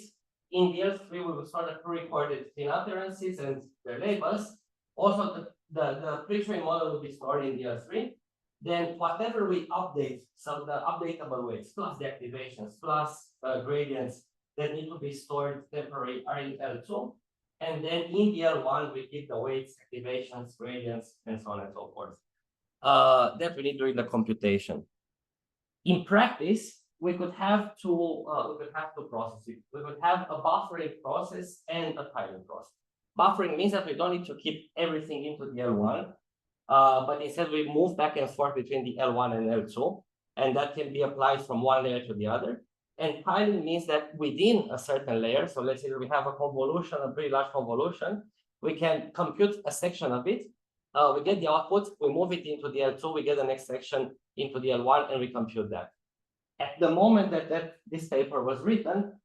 in DL3 we will store the pre-recorded thin utterances and their labels. Also, the pre-trained model will be stored in DL3. Then whatever we update, so the updatable weights plus the activations plus gradients that need to be stored temporarily are in L2. And then in DL1, we keep the weights, activations, gradients, and so on and so forth. That we need during the computation. In practice, we could have two processes. We could have a buffering process and a tiling process. Buffering means that we don't need to keep everything into the L1, but instead we move back and forth between the L1 and L2, and that can be applied from one layer to the other. And tiling means that within a certain layer, so let's say we have a convolution, a pretty large convolution, we can compute a section of it. We get the output, we move it into the L2, we get the next section into the L1, and we compute that. At the moment that this paper was written,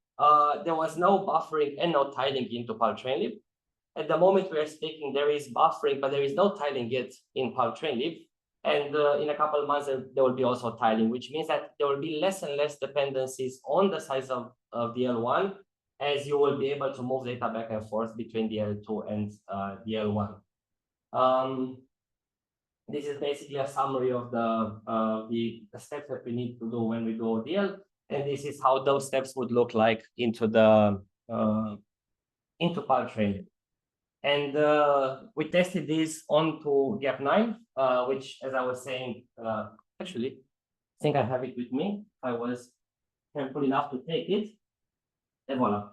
there was no buffering and no tiling into PAL-TrainLib. At the moment we are speaking, there is buffering, but there is no tiling yet in PAL-TrainLib. And in a couple of months, there will be also tiling, which means that there will be less and less dependencies on the size of the L1, as you will be able to move data back and forth between the L2 and the L1. This is basically a summary of the steps that we need to do when we do ODL, and this is how those steps would look like into PAL-TrainLib. And we tested this onto gap 9, which, as I was saying, actually, I think I have it with me. I was careful enough to take it, and voila.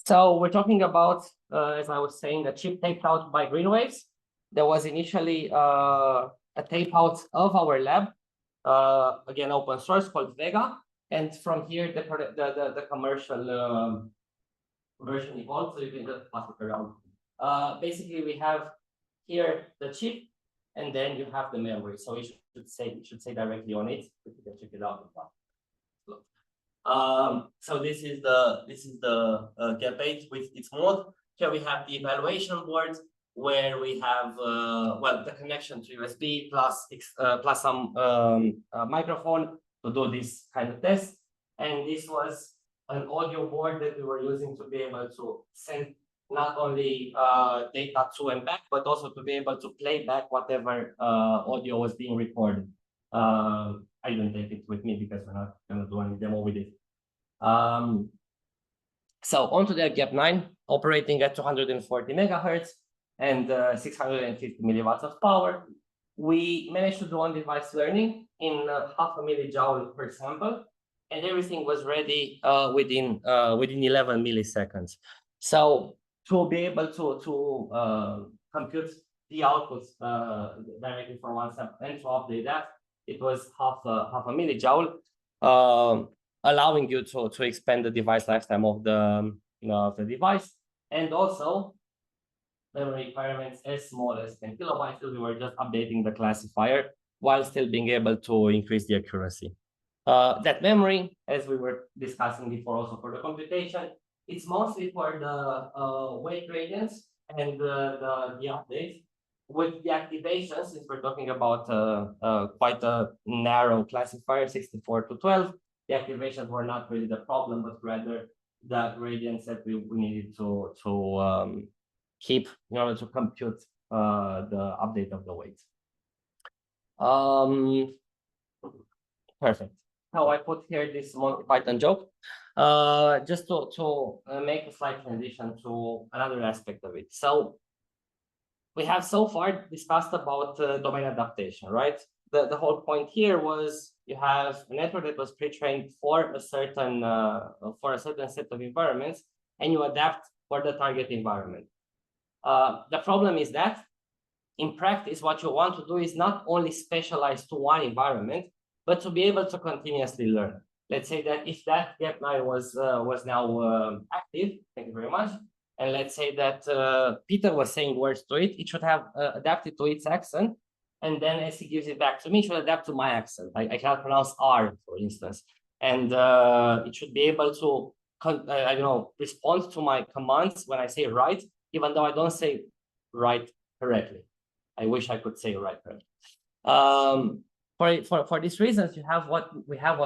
So we're talking about, as I was saying, the chip taped out by Greenwaves. There was initially a tape out of our lab, again, open source called Vega. And from here, the commercial version evolved, so you can just pass it around. Basically, we have here the chip, and then you have the memory. So it should say directly on it. You can check it out. So this is the gap 8 with its mode. Here we have the evaluation board, where we have the connection to USB plus some microphone to do this kind of test. And this was an audio board that we were using to be able to send not only data to and back, but also to be able to play back whatever audio was being recorded. I didn't take it with me because we're not going to do any demo with it. So onto the gap 9, operating at 240 megahertz and 650 milliwatts of power. We managed to do on-device learning in 0.5 millijoule per sample, and everything was ready within 11 milliseconds. So to be able to compute the outputs directly from one sample and to update that, it was half a millijoule, allowing you to expand the device lifetime of the device, and also memory requirements as small as 10 kilobytes. So we were just updating the classifier while still being able to increase the accuracy. That memory, as we were discussing before, also for the computation, It's mostly for the weight gradients and the updates. With the activation, since we're talking about quite a narrow classifier, 64 to 12, the activations were not really the problem, but rather the gradients that we needed to keep in order to compute the update of the weight. Perfect. Now I put here this Monty Python joke, just to make a slight transition to another aspect of it. So we have so far discussed about domain adaptation, right? The whole point here was you have a network that was pre-trained for a certain set of environments, and you adapt for the target environment. The problem is that in practice, what you want to do is not only specialize to one environment, but to be able to continuously learn. Let's say that if that gap9 was now active, thank you very much, and let's say that Peter was saying words to it, it should have adapted to its accent, and then as he gives it back to me, it should adapt to my accent. I cannot pronounce R, for instance, and it should be able to, I don't know, respond to my commands when I say right, even though I don't say right correctly. I wish I could say right correctly. For these reasons, we have what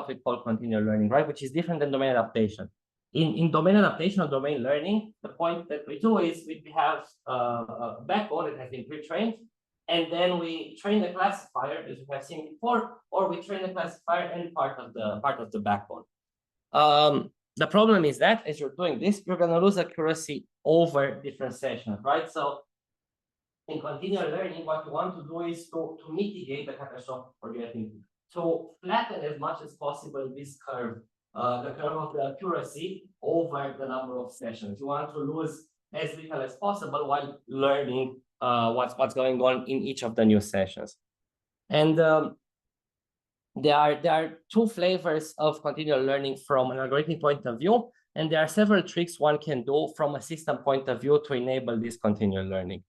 we call continual learning, right? Which is different than domain adaptation. In domain adaptation or domain learning, the point that we do is we have a backbone that has been pre-trained, and then we train the classifier, as we have seen before, or we train the classifier and part of the backbone. The problem is that as you're doing this, you're going to lose accuracy over different sessions, right? So in continual learning, what you want to do is to mitigate the catastrophic forgetting, to flatten as much as possible this curve, the curve of the accuracy over the number of sessions. You want to lose as little as possible while learning what's going on in each of the new sessions. And there are two flavors of continual learning from an algorithmic point of view, and there are several tricks one can do from a system point of view to enable this continual learning.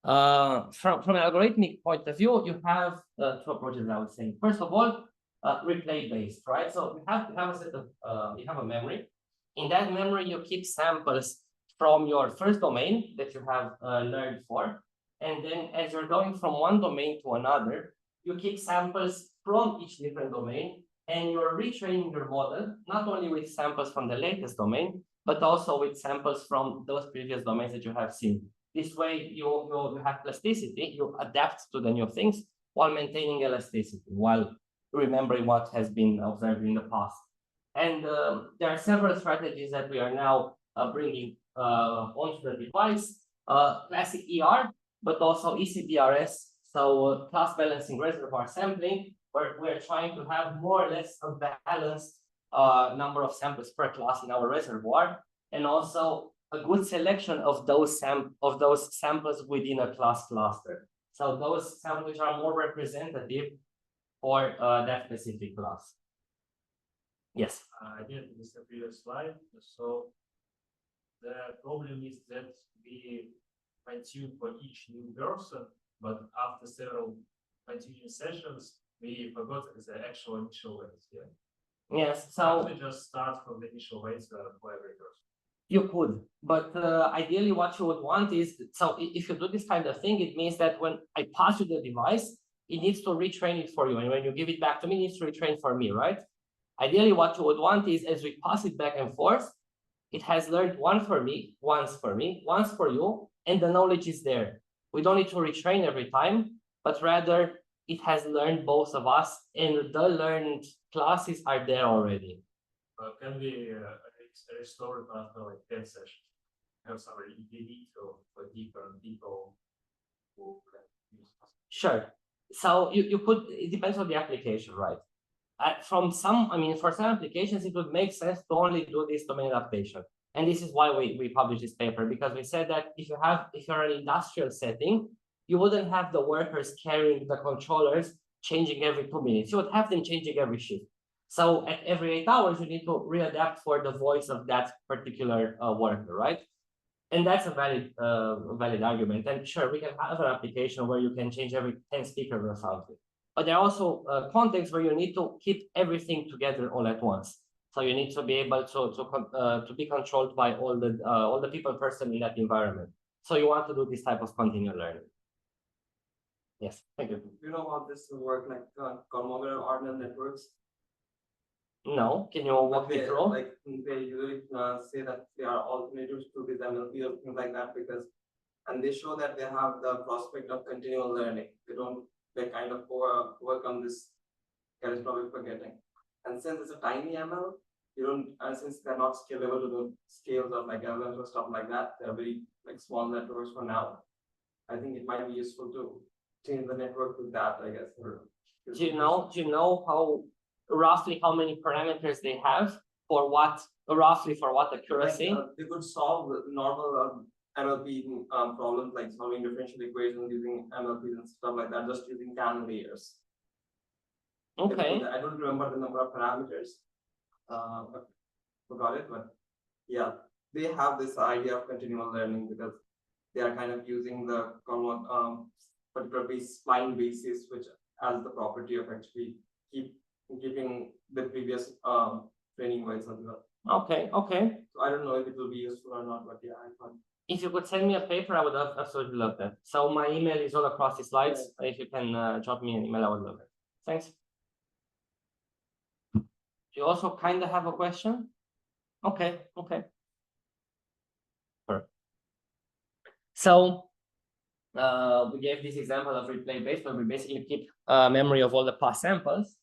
From an algorithmic point of view, you have two approaches, I would say. First of all, replay-based, right? So you have a set of, you have a memory. In that memory, you keep samples from your first domain that you have learned for. And then as you're going from one domain to another, you keep samples from each different domain, and you're retraining your model, not only with samples from the latest domain, but also with samples from those previous domains that you have seen. This way, you have plasticity, you adapt to the new things while maintaining elasticity, while remembering what has been observed in the past. And there are several strategies that we are now bringing onto the device, classic ER, but also ECBRS, so class balancing reservoir sampling, where we're trying to have more or less a balanced number of samples per class in our reservoir, and also a good selection of those samples within a class cluster. So those samples which are more representative for that specific class. Yes. I did this previous slide. So the problem is that we fine-tune for each new person, but after several continuing sessions, we forgot the actual initial weights. Yeah. Yes. So we just start from the initial weights for every person. You could, but ideally what you would want is, so if you do this kind of thing, it means that when I pass you the device, it needs to retrain it for you. And when you give it back to me, it needs to retrain for me, right? Ideally, what you would want is, as we pass it back and forth, it has learned once for me, once for you, and the knowledge is there. We don't need to retrain every time, but rather it has learned both of us, and the learned classes are there already. Can we restore it after like 10 sessions? Have some EDD for different people who can use it? Sure. So you could, it depends on the application, right? For some applications, it would make sense to only do this domain adaptation. And this is why we published this paper, because we said that if you're an industrial setting, you wouldn't have the workers carrying the controllers changing every 2 minutes. You would have them changing every shift. So at every 8 hours, you need to readapt for the voice of that particular worker, right? And that's a valid argument. And sure, we can have an application where you can change every 10 speakers or something. But there are also contexts where you need to keep everything together all at once. So you need to be able to be controlled by all the people person in that environment. So you want to do this type of continual learning. Yes, thank you. You know how this will work, like convolutional ordinal networks? No, can you walk me through? Like they usually say that they are alternatives to this MLP or things like that and they show that they have the prospect of continual learning. They kind of overcome this catastrophic forgetting. And since it's a tiny ML, and since they're not scalable to the scales of like LLMs or stuff like that, they're very like small networks for now. I think it might be useful to change the network with that, I guess. Do you know roughly how many parameters they have for what accuracy? Like, they could solve the normal MLP problems like solving differential equations using MLPs and stuff like that, just using CAN layers. Okay. I don't remember the number of parameters. Forgot it, but yeah, they have this idea of continual learning because they are kind of using the particular spline basis, which has the property of actually keeping the previous training weights as well. Okay. So I don't know if it will be useful or not, but yeah, I thought. If you could send me a paper, I would absolutely love that. So my email is all across the slides. If you can drop me an email, I would love it. Thanks. Do you also kind of have a question? Okay. Perfect. So we gave this example of replay based, where we basically keep memory of all the past samples.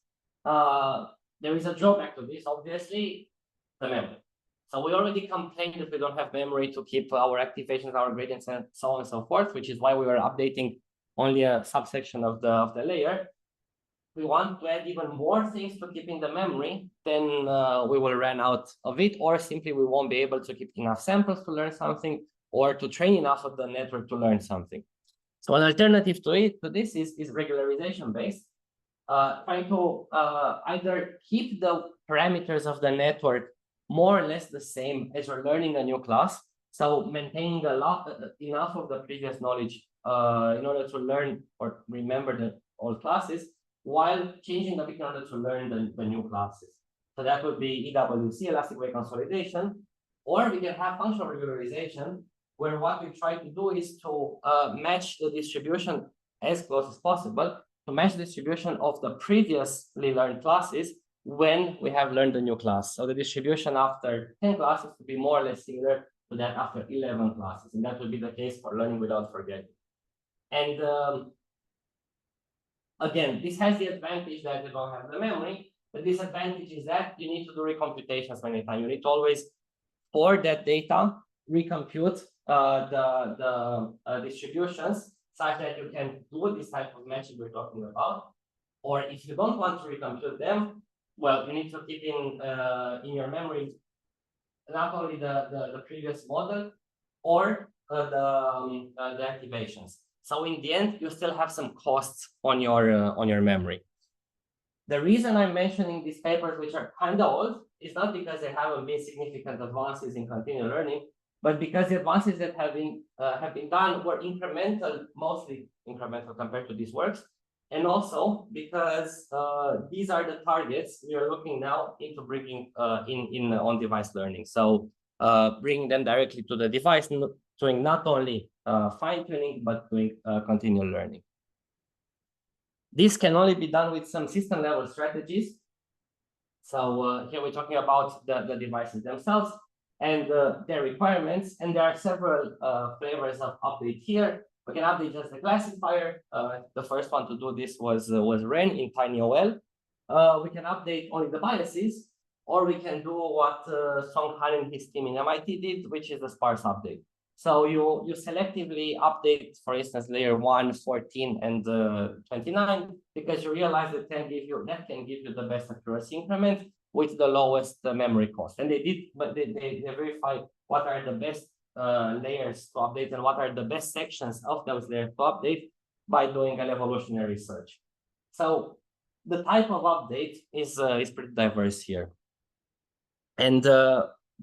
There is a drawback to this, obviously, the memory. So we already complained that we don't have memory to keep our activations, our gradients, and so on and so forth, which is why we were updating only a subsection of the layer. We want to add even more things to keep in the memory, then we will run out of it, or simply we won't be able to keep enough samples to learn something, or to train enough of the network to learn something. So an alternative to this is regularization based, trying to either keep the parameters of the network more or less the same as you're learning a new class. So maintaining enough of the previous knowledge in order to learn or remember the old classes, while changing a bit in order to learn the new classes. So that would be EWC, elastic way consolidation, or we can have functional regularization, where what we try to do is to match the distribution as close as possible, to match the distribution of the previously learned classes when we have learned a new class. So the distribution after 10 classes would be more or less similar to that after 11 classes. And that would be the case for learning without forgetting. And again, this has the advantage that you don't have the memory. The disadvantage is that you need to do recomputations many times. You need to always, for that data, recompute the distributions such that you can do this type of matching we're talking about. Or if you don't want to recompute them, well, you need to keep in your memory not only the previous model or the activations. So in the end, you still have some costs on your memory. The reason I'm mentioning these papers, which are kind of old, is not because there haven't been significant advances in continual learning, but because the advances that have been done were incremental, mostly incremental compared to these works, and also because these are the targets we are looking now into bringing in on-device learning. So bringing them directly to the device, doing not only fine-tuning, but doing continual learning. This can only be done with some system-level strategies. So here we're talking about the devices themselves and their requirements, and there are several flavors of update here. We can update just the classifier. The first one to do this was Ren in TinyOL. We can update only the biases, or we can do what Song Han and his team in MIT did, which is the sparse update. So you selectively update, for instance, layer 1, 14, and 29, because you realize that can give you the best accuracy increment with the lowest memory cost. And they did, but they verified what are the best layers to update and what are the best sections of those layers to update by doing an evolutionary search. So the type of update is pretty diverse here. And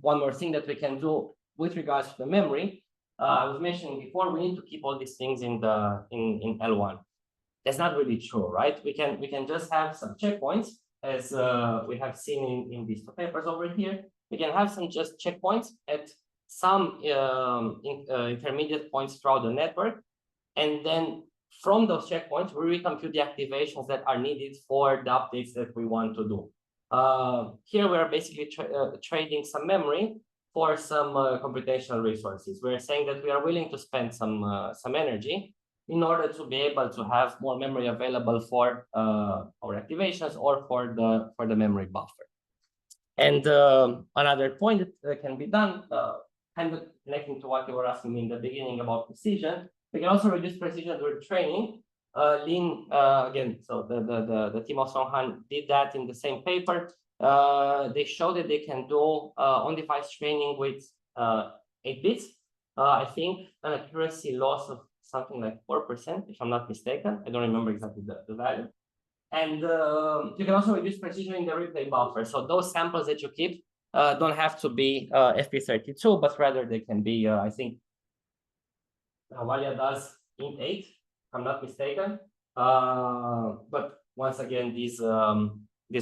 one more thing that we can do with regards to the memory, I was mentioning before, we need to keep all these things in L1. That's not really true, right? We can just have some checkpoints as we have seen in these two papers over here, we can have some just checkpoints at some intermediate points throughout the network. And then from those checkpoints, we recompute the activations that are needed for the updates that we want to do. Here we are basically trading some memory for some computational resources. We're saying that we are willing to spend some energy in order to be able to have more memory available for our activations or for the memory buffer. And another point that can be done, kind of connecting to what you were asking me in the beginning about precision, we can also reduce precision during training. Lean, again, so the team of Songhan did that in the same paper. They showed that they can do on-device training with 8 bits. I think an accuracy loss of something like 4%, if I'm not mistaken. I don't remember exactly the value. And you can also reduce precision in the replay buffer. So those samples that you keep don't have to be FP32, but rather they can be, I think, Valia does in 8, if I'm not mistaken. But once again, these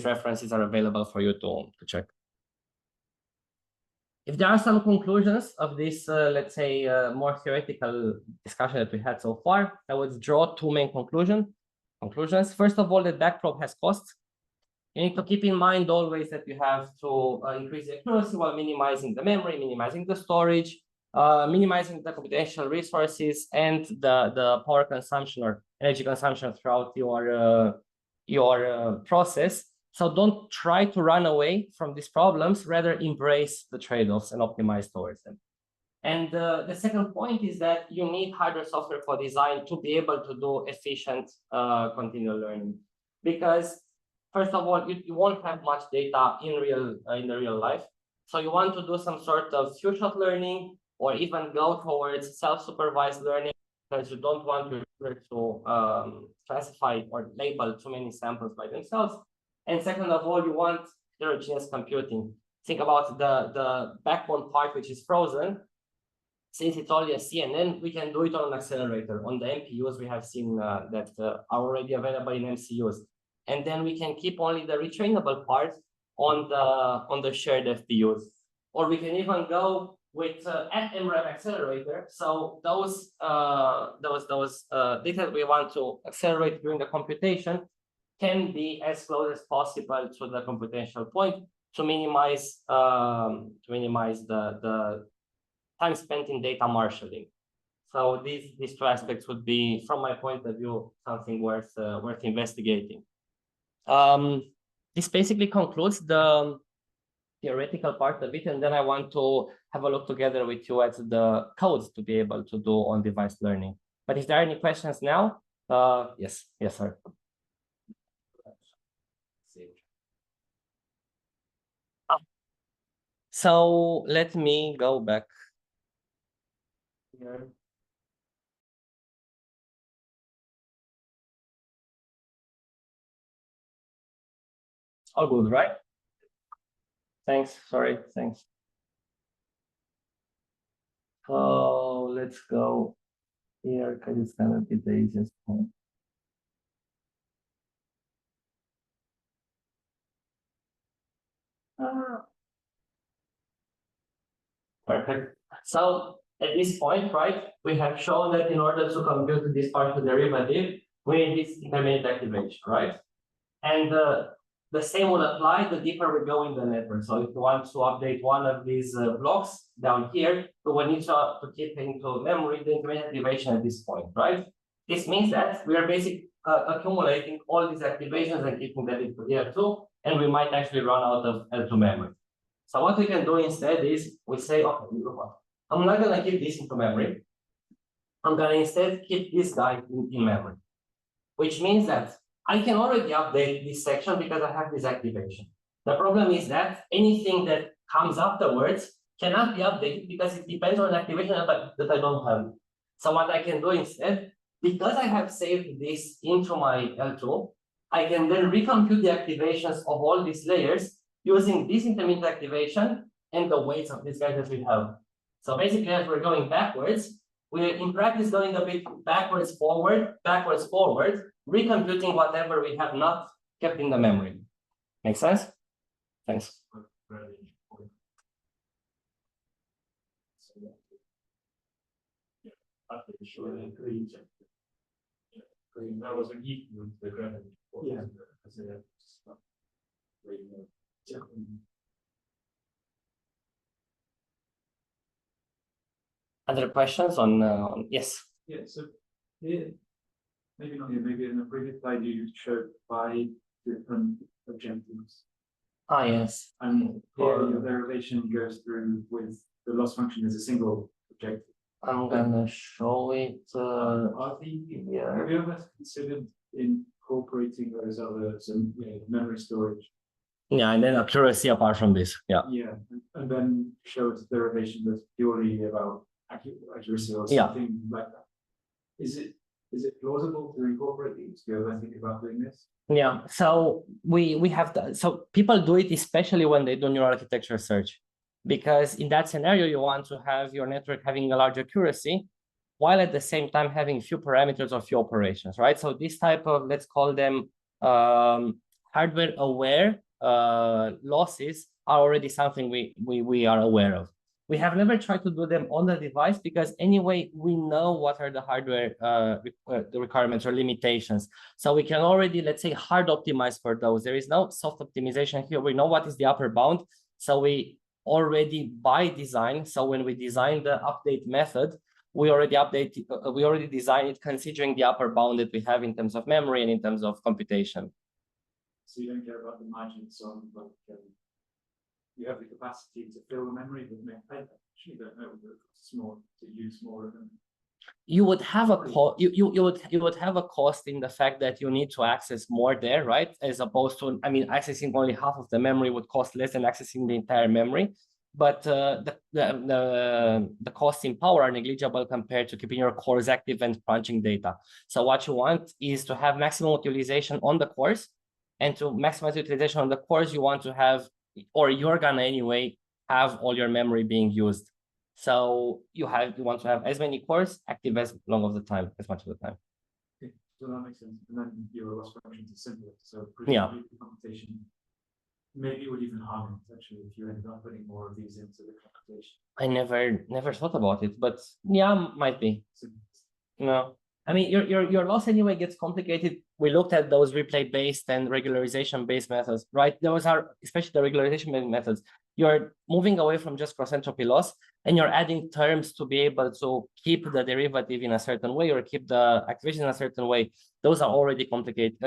references are available for you to check. If there are some conclusions of this, let's say, more theoretical discussion that we had so far, I would draw 2 main conclusions. First of all, the backprobe has costs. You need to keep in mind always that you have to increase the accuracy while minimizing the memory, minimizing the storage, minimizing the computational resources and the power consumption or energy consumption throughout your process. So don't try to run away from these problems, rather embrace the trade-offs and optimize towards them. And the second point is that you need hardware software for design to be able to do efficient continual learning. Because first of all, you won't have much data in the real life. So you want to do some sort of few-shot learning or even go towards self-supervised learning because you don't want your user to classify or label too many samples by themselves. And second of all, you want heterogeneous computing. Think about the backbone part, which is frozen. Since it's only a CNN, we can do it on an accelerator. On the MPUs, we have seen that are already available in MCUs. And then we can keep only the retrainable part on the shared FPUs. Or we can even go with at MRAM accelerator. So those data we want to accelerate during the computation can be as close as possible to the computational point to minimize the time spent in data marshalling. So these 2 aspects would be, from my point of view, something worth investigating. This basically concludes the theoretical part of it, and then I want to have a look together with you at the codes to be able to do on-device learning. But if there are any questions now, yes, sir. So let me go back here. All good, right? Thanks. Sorry. Thanks. So let's go here because it's gonna be the easiest one. Perfect. So at this point, right, we have shown that in order to compute this partial derivative, we need this intermediate activation, right? And the same will apply the deeper we go in the network. So if you want to update one of these blocks down here, we will need to keep into memory the intermediate activation at this point, right? This means that we are basically accumulating all these activations and keeping them into here too, and we might actually run out of L2 memory. So what we can do instead is we say, okay, I'm not gonna keep this into memory. I'm gonna instead keep this guy in memory, which means that I can already update this section because I have this activation. The problem is that anything that comes afterwards cannot be updated because it depends on an activation that I don't have. So what I can do instead, because I have saved this into my L2, I can then recompute the activations of all these layers using this intermediate activation and the weights of these guys that we have. So basically, as we're going backwards, we're in practice going a bit backwards, forward, recomputing whatever we have not kept in the memory. Make sense? Thanks. That was a geek with the gravity. Yeah. Other questions on yes? Yeah, so here, maybe not here, maybe in the previous slide you showed 5 different objectives. Ah, yes. And here your derivation goes through with the loss function as a single objective. I'm gonna show it. Have you ever considered incorporating those other memory storage? Yeah, and then accuracy apart from this. Yeah. Yeah, and then show its derivation that's purely about accuracy or Yeah. something like that. Is it plausible to incorporate these? Do you ever think about doing this? Yeah, so we have so people do it especially when they do neural architecture search, because in that scenario you want to have your network having a large accuracy while at the same time having few parameters or few operations, right? So this type of, let's call them hardware aware losses are already something we are aware of. We have never tried to do them on the device because anyway, we know what are the hardware the requirements or limitations. So we can already, let's say, hard optimize for those. There is no soft optimization here. We know what is the upper bound. So we already by design. So when we design the update method, we already design it considering the upper bound that we have in terms of memory and in terms of computation. So you don't care about the margins on like you have the capacity to fill the memory, but I actually don't know whether it's small to use more of them. You would have a cost. You would have a cost in the fact that you need to access more there, right? As opposed to, I mean, accessing only half of the memory would cost less than accessing the entire memory. But the costs in power are negligible compared to keeping your cores active and crunching data. So what you want is to have maximum utilization on the cores, and to maximize utilization on the cores, you want to have, or you're gonna anyway have all your memory being used. So you want to have as many cores active as long of the time, as much of the time. Okay, so that makes sense. And then your loss functions are simpler. So Yeah. the computation maybe would even harm it actually if you ended up putting more of these into the computation. I never thought about it, but yeah, might be. No. I mean, your loss anyway gets complicated. We looked at those replay-based and regularization-based methods, right? Those are, especially the regularization-based methods, you're moving away from just cross-entropy loss, and you're adding terms to be able to keep the derivative in a certain way or keep the activation in a certain way. Those are already complicating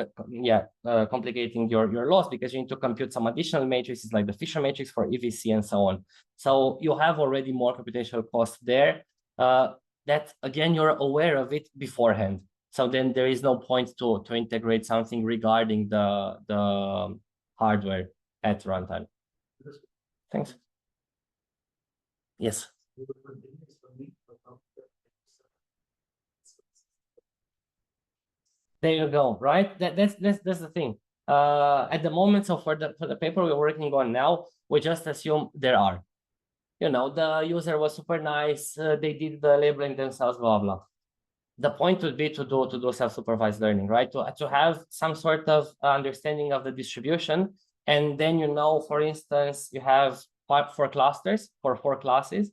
your loss, because you need to compute some additional matrices like the Fisher matrix for EVC and so on. So you have already more computational cost there. That again, you're aware of it beforehand. So then there is no point to integrate something regarding the hardware at runtime. Thanks. Yes. There you go. Right. That's the thing. At the moment, so for the paper we're working on now, we just assume there are. You know, the user was super nice, they did the labeling themselves, blah, blah. The point would be to do self-supervised learning, right? To have some sort of understanding of the distribution. And then, you know, for instance, you have 4 clusters for 4 classes.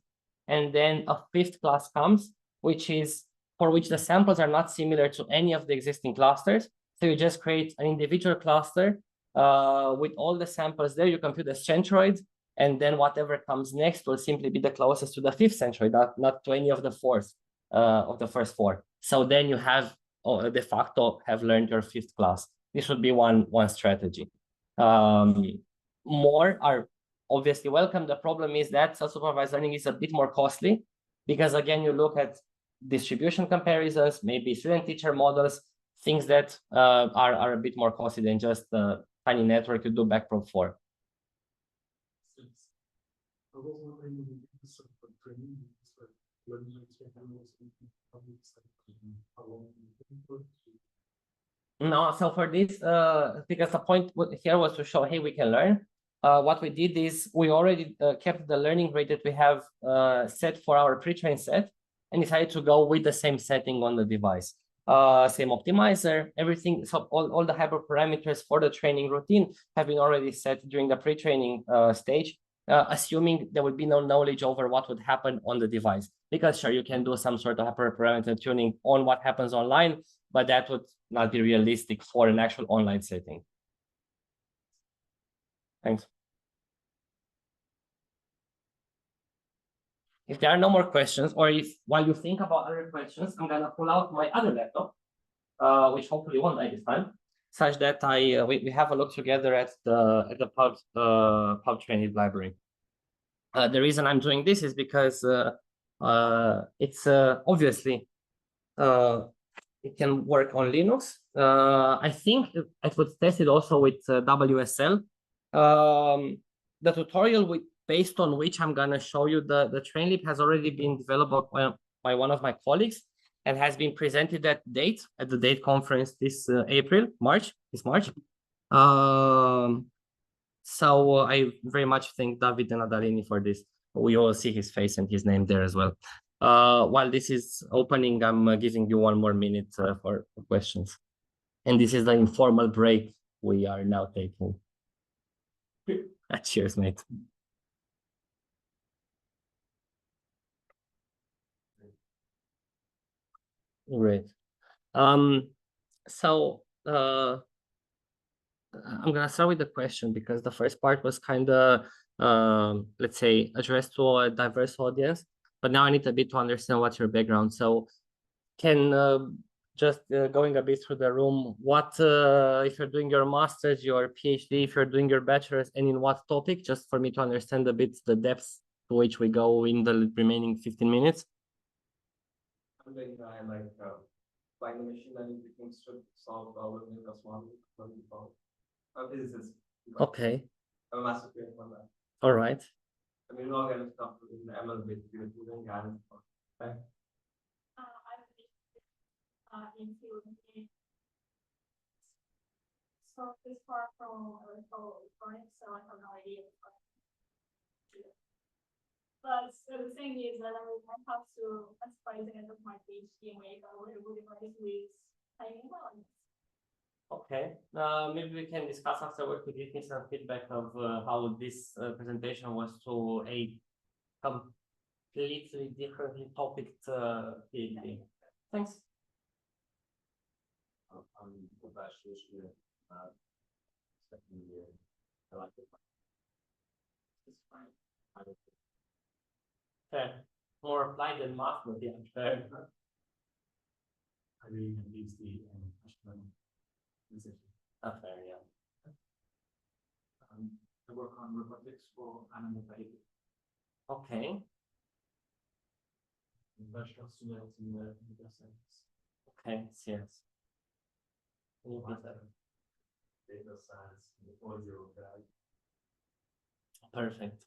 And then a 5th class comes, for which the samples are not similar to any of the existing clusters. So you just create an individual cluster with all the samples there. You compute the centroids. And then whatever comes next will simply be the closest to the 5th centroid, not to any of the 4th of the first 4. So then you have de facto have learned your 5th class. This would be one strategy. More are obviously welcome. The problem is that self-supervised learning is a bit more costly, because again, you look at distribution comparisons, maybe student-teacher models, things that are a bit more costly than just a tiny network you do backprop for. No, so for this, because the point here was to show, hey, we can learn. What we did is we already kept the learning rate that we have set for our pre-trained set and decided to go with the same setting on the device. same optimizer, everything. So all the hyperparameters for the training routine have been already set during the pre-training stage, assuming there would be no knowledge over what would happen on the device. Because sure, you can do some sort of hyperparameter tuning on what happens online, but that would not be realistic for an actual online setting. Thanks. If there are no more questions, or if while you think about other questions, I'm gonna pull out my other laptop, which hopefully won't die this time, such that we have a look together at the pub training library. The reason I'm doing this is because it's obviously it can work on Linux. I think it was tested also with WSL. The tutorial based on which I'm gonna show you the TrainLib has already been developed by one of my colleagues and has been presented at the date conference this March. So I very much thank David and Adalini for this. We all see his face and his name there as well. While this is opening, I'm giving you 1 more minute for questions. And this is the informal break we are now taking. Cheers, mate. Great. So I'm gonna start with the question because the first part was kind of let's say addressed to a diverse audience, but now I need a bit to understand what's your background. So can just going a bit through the room, what if you're doing your master's, your PhD, if you're doing your bachelor's, and in what topic, just for me to understand a bit the depths to which we go in the remaining 15 minutes. I like find the machine learning techniques to solve problems in cosmology. Physicist. Okay. I'm a master student on that. All right. I mean, all kind of stuff in ML basically with moving and okay. So this part from electronics, so I have no idea. But the thing is that I have to classify the end of my PhD and make a really device with tiny elements. Okay, maybe we can discuss afterward to give me some feedback of how this presentation was to a completely differently topic PhD. Thanks. I'm a bachelor's student, second year. I like it. It's fine. Fair. More applied than math, but yeah, fair. I really use the machine learning. Fair, yeah. I work on robotics for animal behavior. Okay. Bachelor student in the data science. Okay, yes. Data science, the audio guy. Perfect.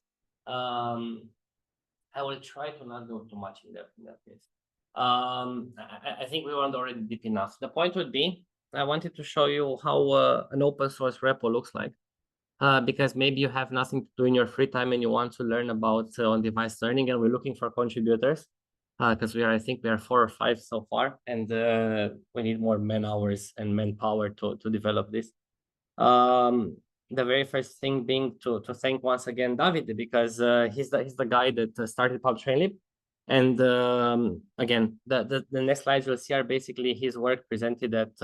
I will try to not go too much in that case. I think we weren't already deep enough. The point would be, I wanted to show you how an open source repo looks like, because maybe you have nothing to do in your free time and you want to learn about on-device learning, and we're looking for contributors, because I think we are 4 or 5 so far, and we need more man hours and manpower to develop this. The very first thing being to thank once again David, because he's the guy that started Pub TrainLib. And again, the next slides you'll see are basically his work presented at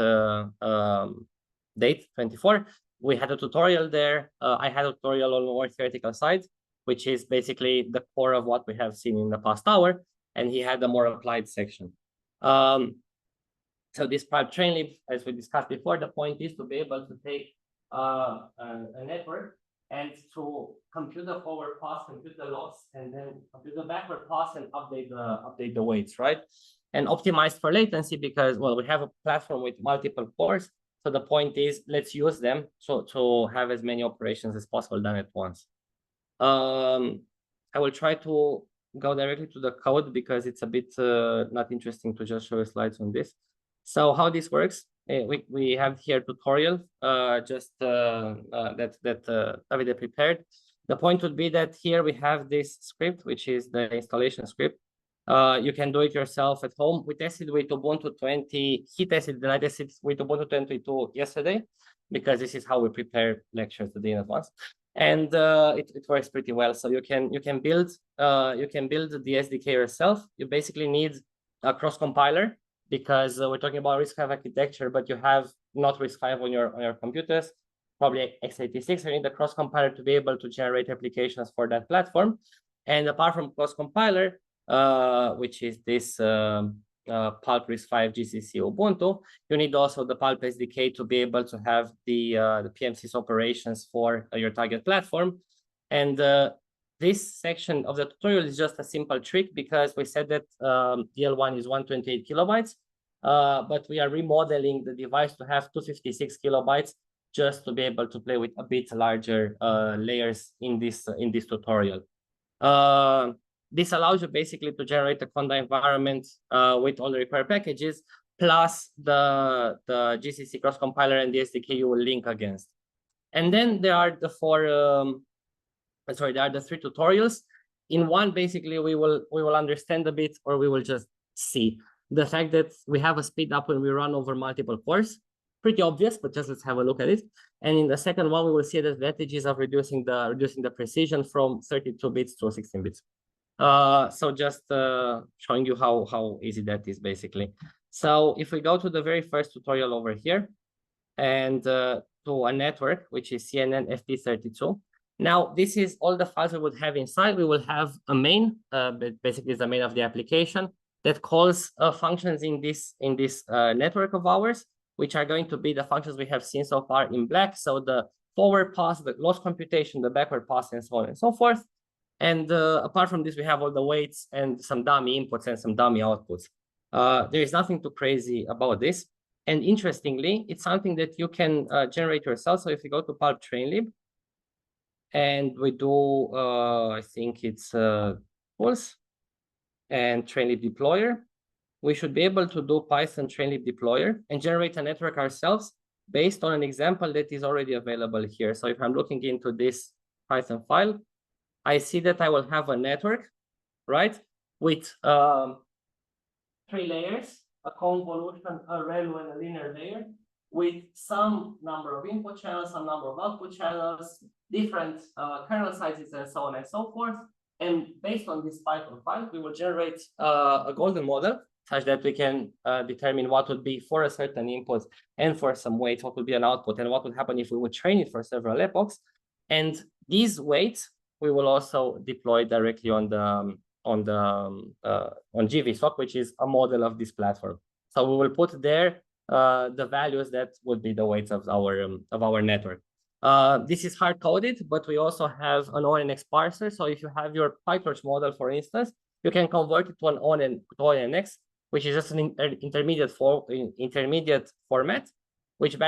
date 24. We had a tutorial there. I had a tutorial on the more theoretical side, which is basically the core of what we have seen in the past hour. And he had a more applied section. So this Pub TrainLib, as we discussed before, the point is to be able to take a network and to compute the forward pass, compute the loss, and then compute the backward pass and update the weights, right? And optimized for latency because, well, we have a platform with multiple cores. So the point is, let's use them to have as many operations as possible done at once. I will try to go directly to the code because it's a bit not interesting to just show you slides on this. So how this works, we have here tutorial that David prepared. The point would be that here we have this script, which is the installation script. You can do it yourself at home. We tested with Ubuntu 20. He tested, then I tested with Ubuntu 22 yesterday, because this is how we prepare lectures the day in advance. And it works pretty well. So you can build the SDK yourself. You basically need a cross compiler, because we're talking about RISC-V architecture, but you have not RISC-V on your computers, probably x86. You need the cross compiler to be able to generate applications for that platform. And apart from cross compiler, which is this Pulp RISC-V GCC Ubuntu, you need also the Pulp SDK to be able to have the PMSys operations for your target platform. And this section of the tutorial is just a simple trick, because we said that DL1 is 128 kilobytes, but we are remodeling the device to have 256 kilobytes, just to be able to play with a bit larger layers in this tutorial. This allows you basically to generate a Conda environment with all the required packages, plus the GCC cross compiler and the SDK you will link against. And then there are the three tutorials. In one, basically, we will understand a bit, or we will just see the fact that we have a speed up when we run over multiple cores. Pretty obvious, but just let's have a look at it. And in the second one, we will see the advantages of reducing the precision from 32 bits to 16 bits. So just showing you how easy that is, basically. So if we go to the very first tutorial over here, and to a network, which is CNN FT32. Now, this is all the files we would have inside. We will have a main, basically the main of the application, that calls functions in this network of ours, which are going to be the functions we have seen so far in black. So the forward pass, the loss computation, the backward pass, and so on and so forth. And apart from this, we have all the weights and some dummy inputs and some dummy outputs. There is nothing too crazy about this. And interestingly, it's something that you can generate yourself. So if you go to Pulp TrainLib, and we do, I think it's tools and TrainLib deployer, we should be able to do Python TrainLib deployer and generate a network ourselves based on an example that is already available here. So if I'm looking into this Python file, I see that I will have a network, right, with 3 layers, a convolution, a ReLU, and a linear layer, with some number of input channels, some number of output channels, different kernel sizes, and so on and so forth. And based on this Python file, we will generate a golden model, such that we can determine what would be for a certain input and for some weights, what would be an output, and what would happen if we would train it for several epochs. And these weights we will also deploy directly on GVSock, which is a model of this platform. So we will put there the values that would be the weights of our network. This is hard coded, but we also have an ONNX parser. So if you have your PyTorch model, for instance, you can convert it to an ONNX, which is just an intermediate format, which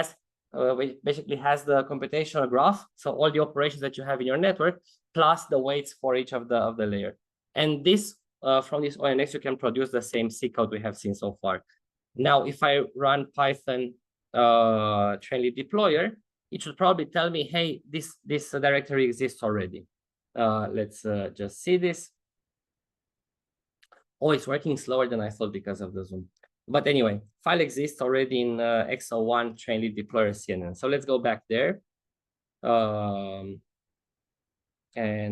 basically has the computational graph. So all the operations that you have in your network, plus the weights for each of the layer. And this, from this ONNX, you can produce the same C code we have seen so far. Now, if I run Python TrainLib deployer, it should probably tell me, hey, this directory exists already. Let's just see this. Oh, it's working slower than I thought because of the Zoom. But anyway, file exists already in X01 TrainLib deployer CNN. So let's go back there. And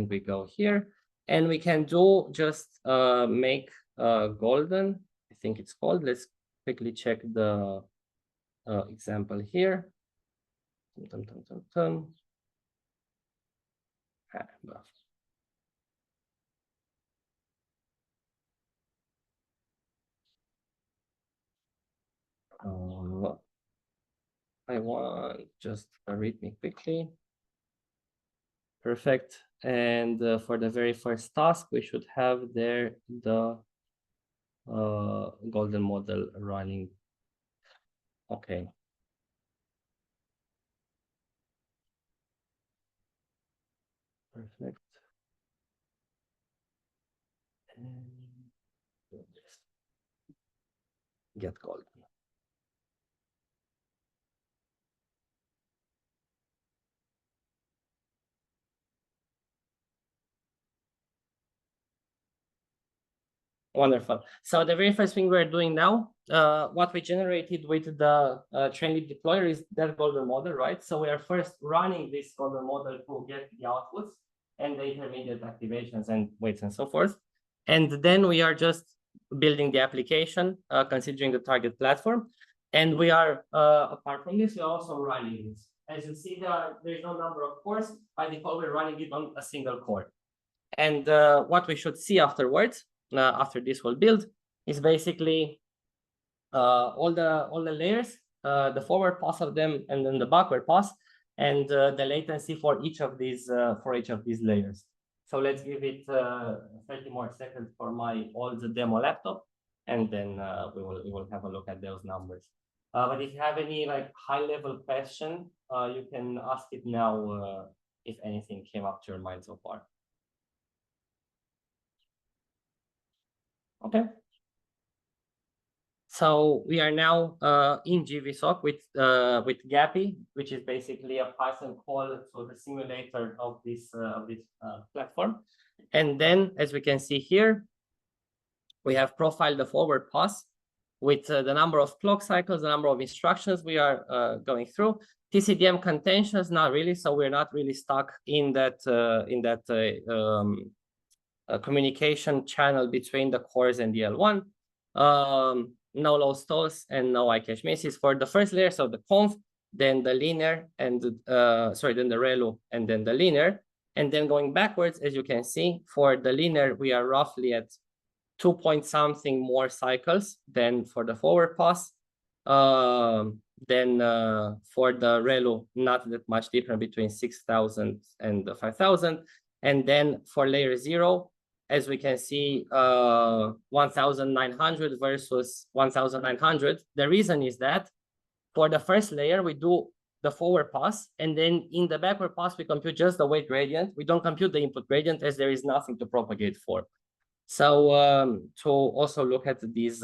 we go here. And we can do just make golden, I think it's called. Let's quickly check the example here. I want just read me quickly. Perfect. And for the very first task, we should have there the golden model running. Okay. Perfect. And get golden. Wonderful. So the very first thing we're doing now, what we generated with the trained deployer is that golden model, right? So we are first running this golden model to get the outputs and the intermediate activations and weights and so forth. And then we are just building the application, considering the target platform. And we are, apart from this, we're also running this. As you see, there's no number of cores. By default, we're running it on a single core. And what we should see afterwards, after this whole build, is basically all the layers, the forward pass of them, and then the backward pass, and the latency for each of these layers. So let's give it 30 more seconds for my old demo laptop, and then we will have a look at those numbers. But if you have any like high-level question, you can ask it now if anything came up to your mind so far. Okay. So we are now in GVSOC with Gappy, which is basically a Python call to the simulator of this platform. And then, as we can see here, we have profiled the forward pass with the number of clock cycles, the number of instructions we are going through. TCDM contentions, not really. So we're not really stuck in that communication channel between the cores and the L1. No low stalls and no iCache misses for the first layer. So the conf, then the linear, and then the relu, and then the linear. And then going backwards, as you can see, for the linear, we are roughly at 2 point something more cycles than for the forward pass. Then for the relu, not that much different between 6,000 and 5,000. And then for layer 0, as we can see, 1,900 versus 1,900. The reason is that for the first layer, we do the forward pass, and then in the backward pass, we compute just the weight gradient. We don't compute the input gradient as there is nothing to propagate for. So to also look at these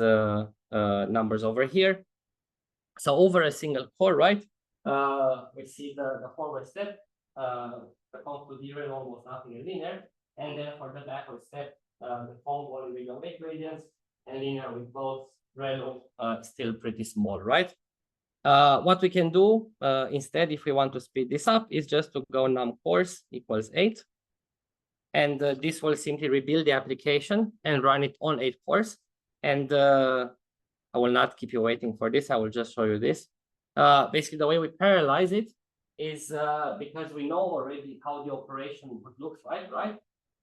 numbers over here. So over a single core, right? We see the forward step, the conf to zero, almost nothing in linear. And then for the backward step, the conf will be the weight gradients, and linear with both relu still pretty small, right? What we can do instead, if we want to speed this up, is just to go num cores equals 8. And this will simply rebuild the application and run it on 8 cores. And I will not keep you waiting for this. I will just show you this. Basically, the way we parallelize it is because we know already how the operation would look like, right?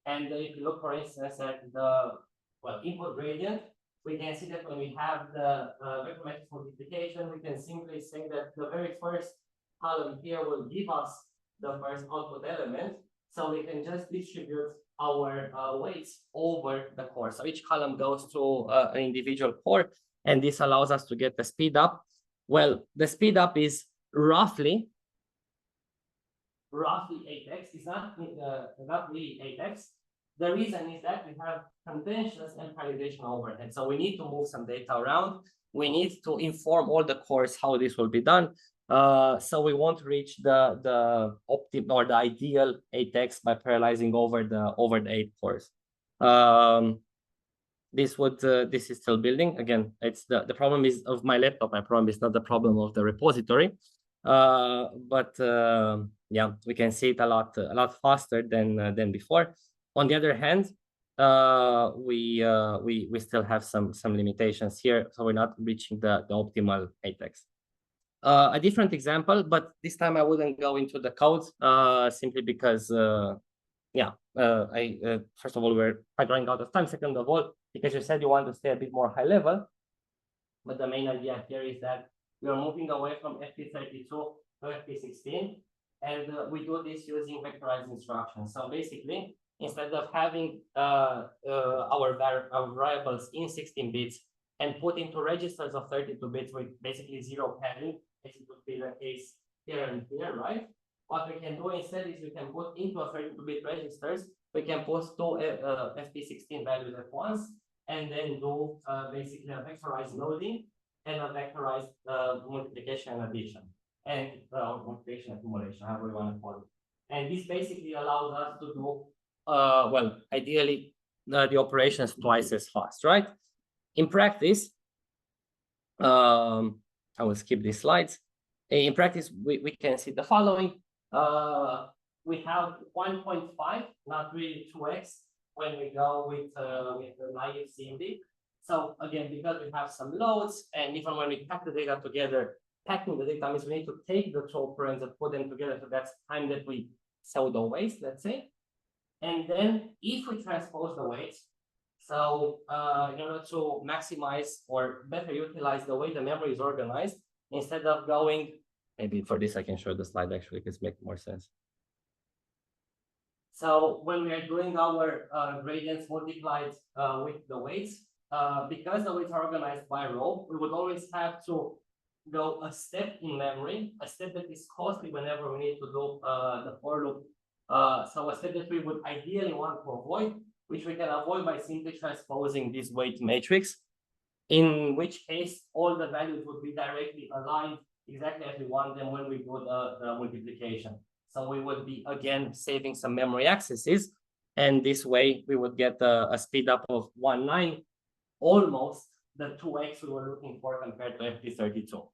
And if you look, for instance, at the input gradient, we can see that when we have the vector matrix multiplication, we can simply say that the very first column here will give us the first output element. So we can just distribute our weights over the core. So each column goes to an individual core, and this allows us to get the speed up. Well, the speed up is roughly 8x. It's not really 8x. The reason is that we have conventions and validation overhead. So we need to move some data around. We need to inform all the cores how this will be done. So we won't reach the optimal or the ideal 8x by parallelizing over the 8 cores. This is still building. Again, it's the problem is of my laptop. My problem is not the problem of the repository. But yeah, we can see it a lot faster than before. On the other hand, we still have some limitations here, so we're not reaching the optimal 8x. A different example, but this time I wouldn't go into the code simply because first of all, we're quite running out of time. Second of all, because you said you want to stay a bit more high level, but the main idea here is that we are moving away from FP32 to FP16, and we do this using vectorized instructions. So basically, instead of having our variables in 16 bits and put into registers of 32 bits with basically zero padding, as it would be the case here and here, right? What we can do instead is we can put into a 32-bit registers, we can put two FP16 values at once, and then do basically a vectorized loading and a vectorized multiplication and addition, and multiplication and accumulation, however you want to call it. And this basically allows us to do, well, ideally the operations twice as fast, right? In practice, I will skip these slides. In practice, we can see the following. We have 1.5, not really 2x, when we go with the naive CMD. So again, because we have some loads, and even when we pack the data together, packing the data means we need to take the two operands and put them together. So that's time that we pseudo waste, let's say. And then if we transpose the weights, so in order to maximize or better utilize the way the memory is organized, instead of going, maybe for this I can show the slide actually, because it makes more sense. So when we are doing our gradients multiplied with the weights, because the weights are organized by row, we would always have to go a step in memory, a step that is costly whenever we need to do the for loop. So a step that we would ideally want to avoid, which we can avoid by simply transposing this weight matrix, in which case all the values would be directly aligned exactly as we want them when we do the multiplication. So we would be, again, saving some memory accesses. And this way, we would get a speed up of 1.9, almost the 2x we were looking for compared to FP32.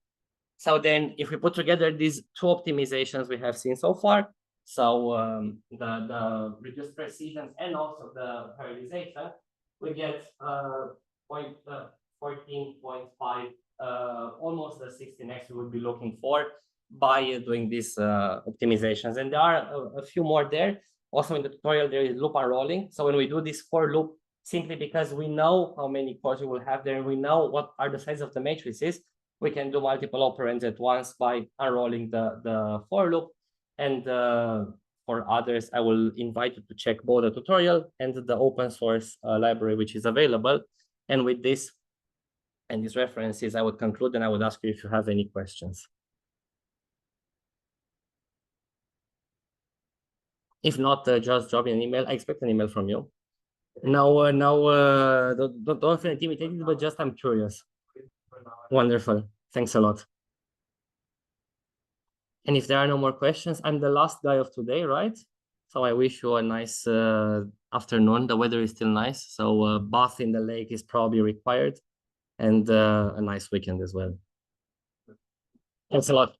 So then if we put together these two optimizations we have seen so far, so the reduced precision and also the parallelization, we get 14.5, almost the 16x we would be looking for by doing these optimizations. And there are a few more there. Also in the tutorial, there is loop unrolling. So when we do this for loop, simply because we know how many cores we will have there, we know what are the size of the matrices, we can do multiple operands at once by unrolling the for loop. And for others, I will invite you to check both the tutorial and the open source library, which is available. And with this and these references, I would conclude, and I would ask you if you have any questions. If not, just drop me an email. I expect an email from you. No, don't feel intimidated, but just I'm curious. Wonderful. Thanks a lot. And if there are no more questions, I'm the last guy of today, right? So I wish you a nice afternoon. The weather is still nice, so bath in the lake is probably required, and a nice weekend as well. Thanks a lot.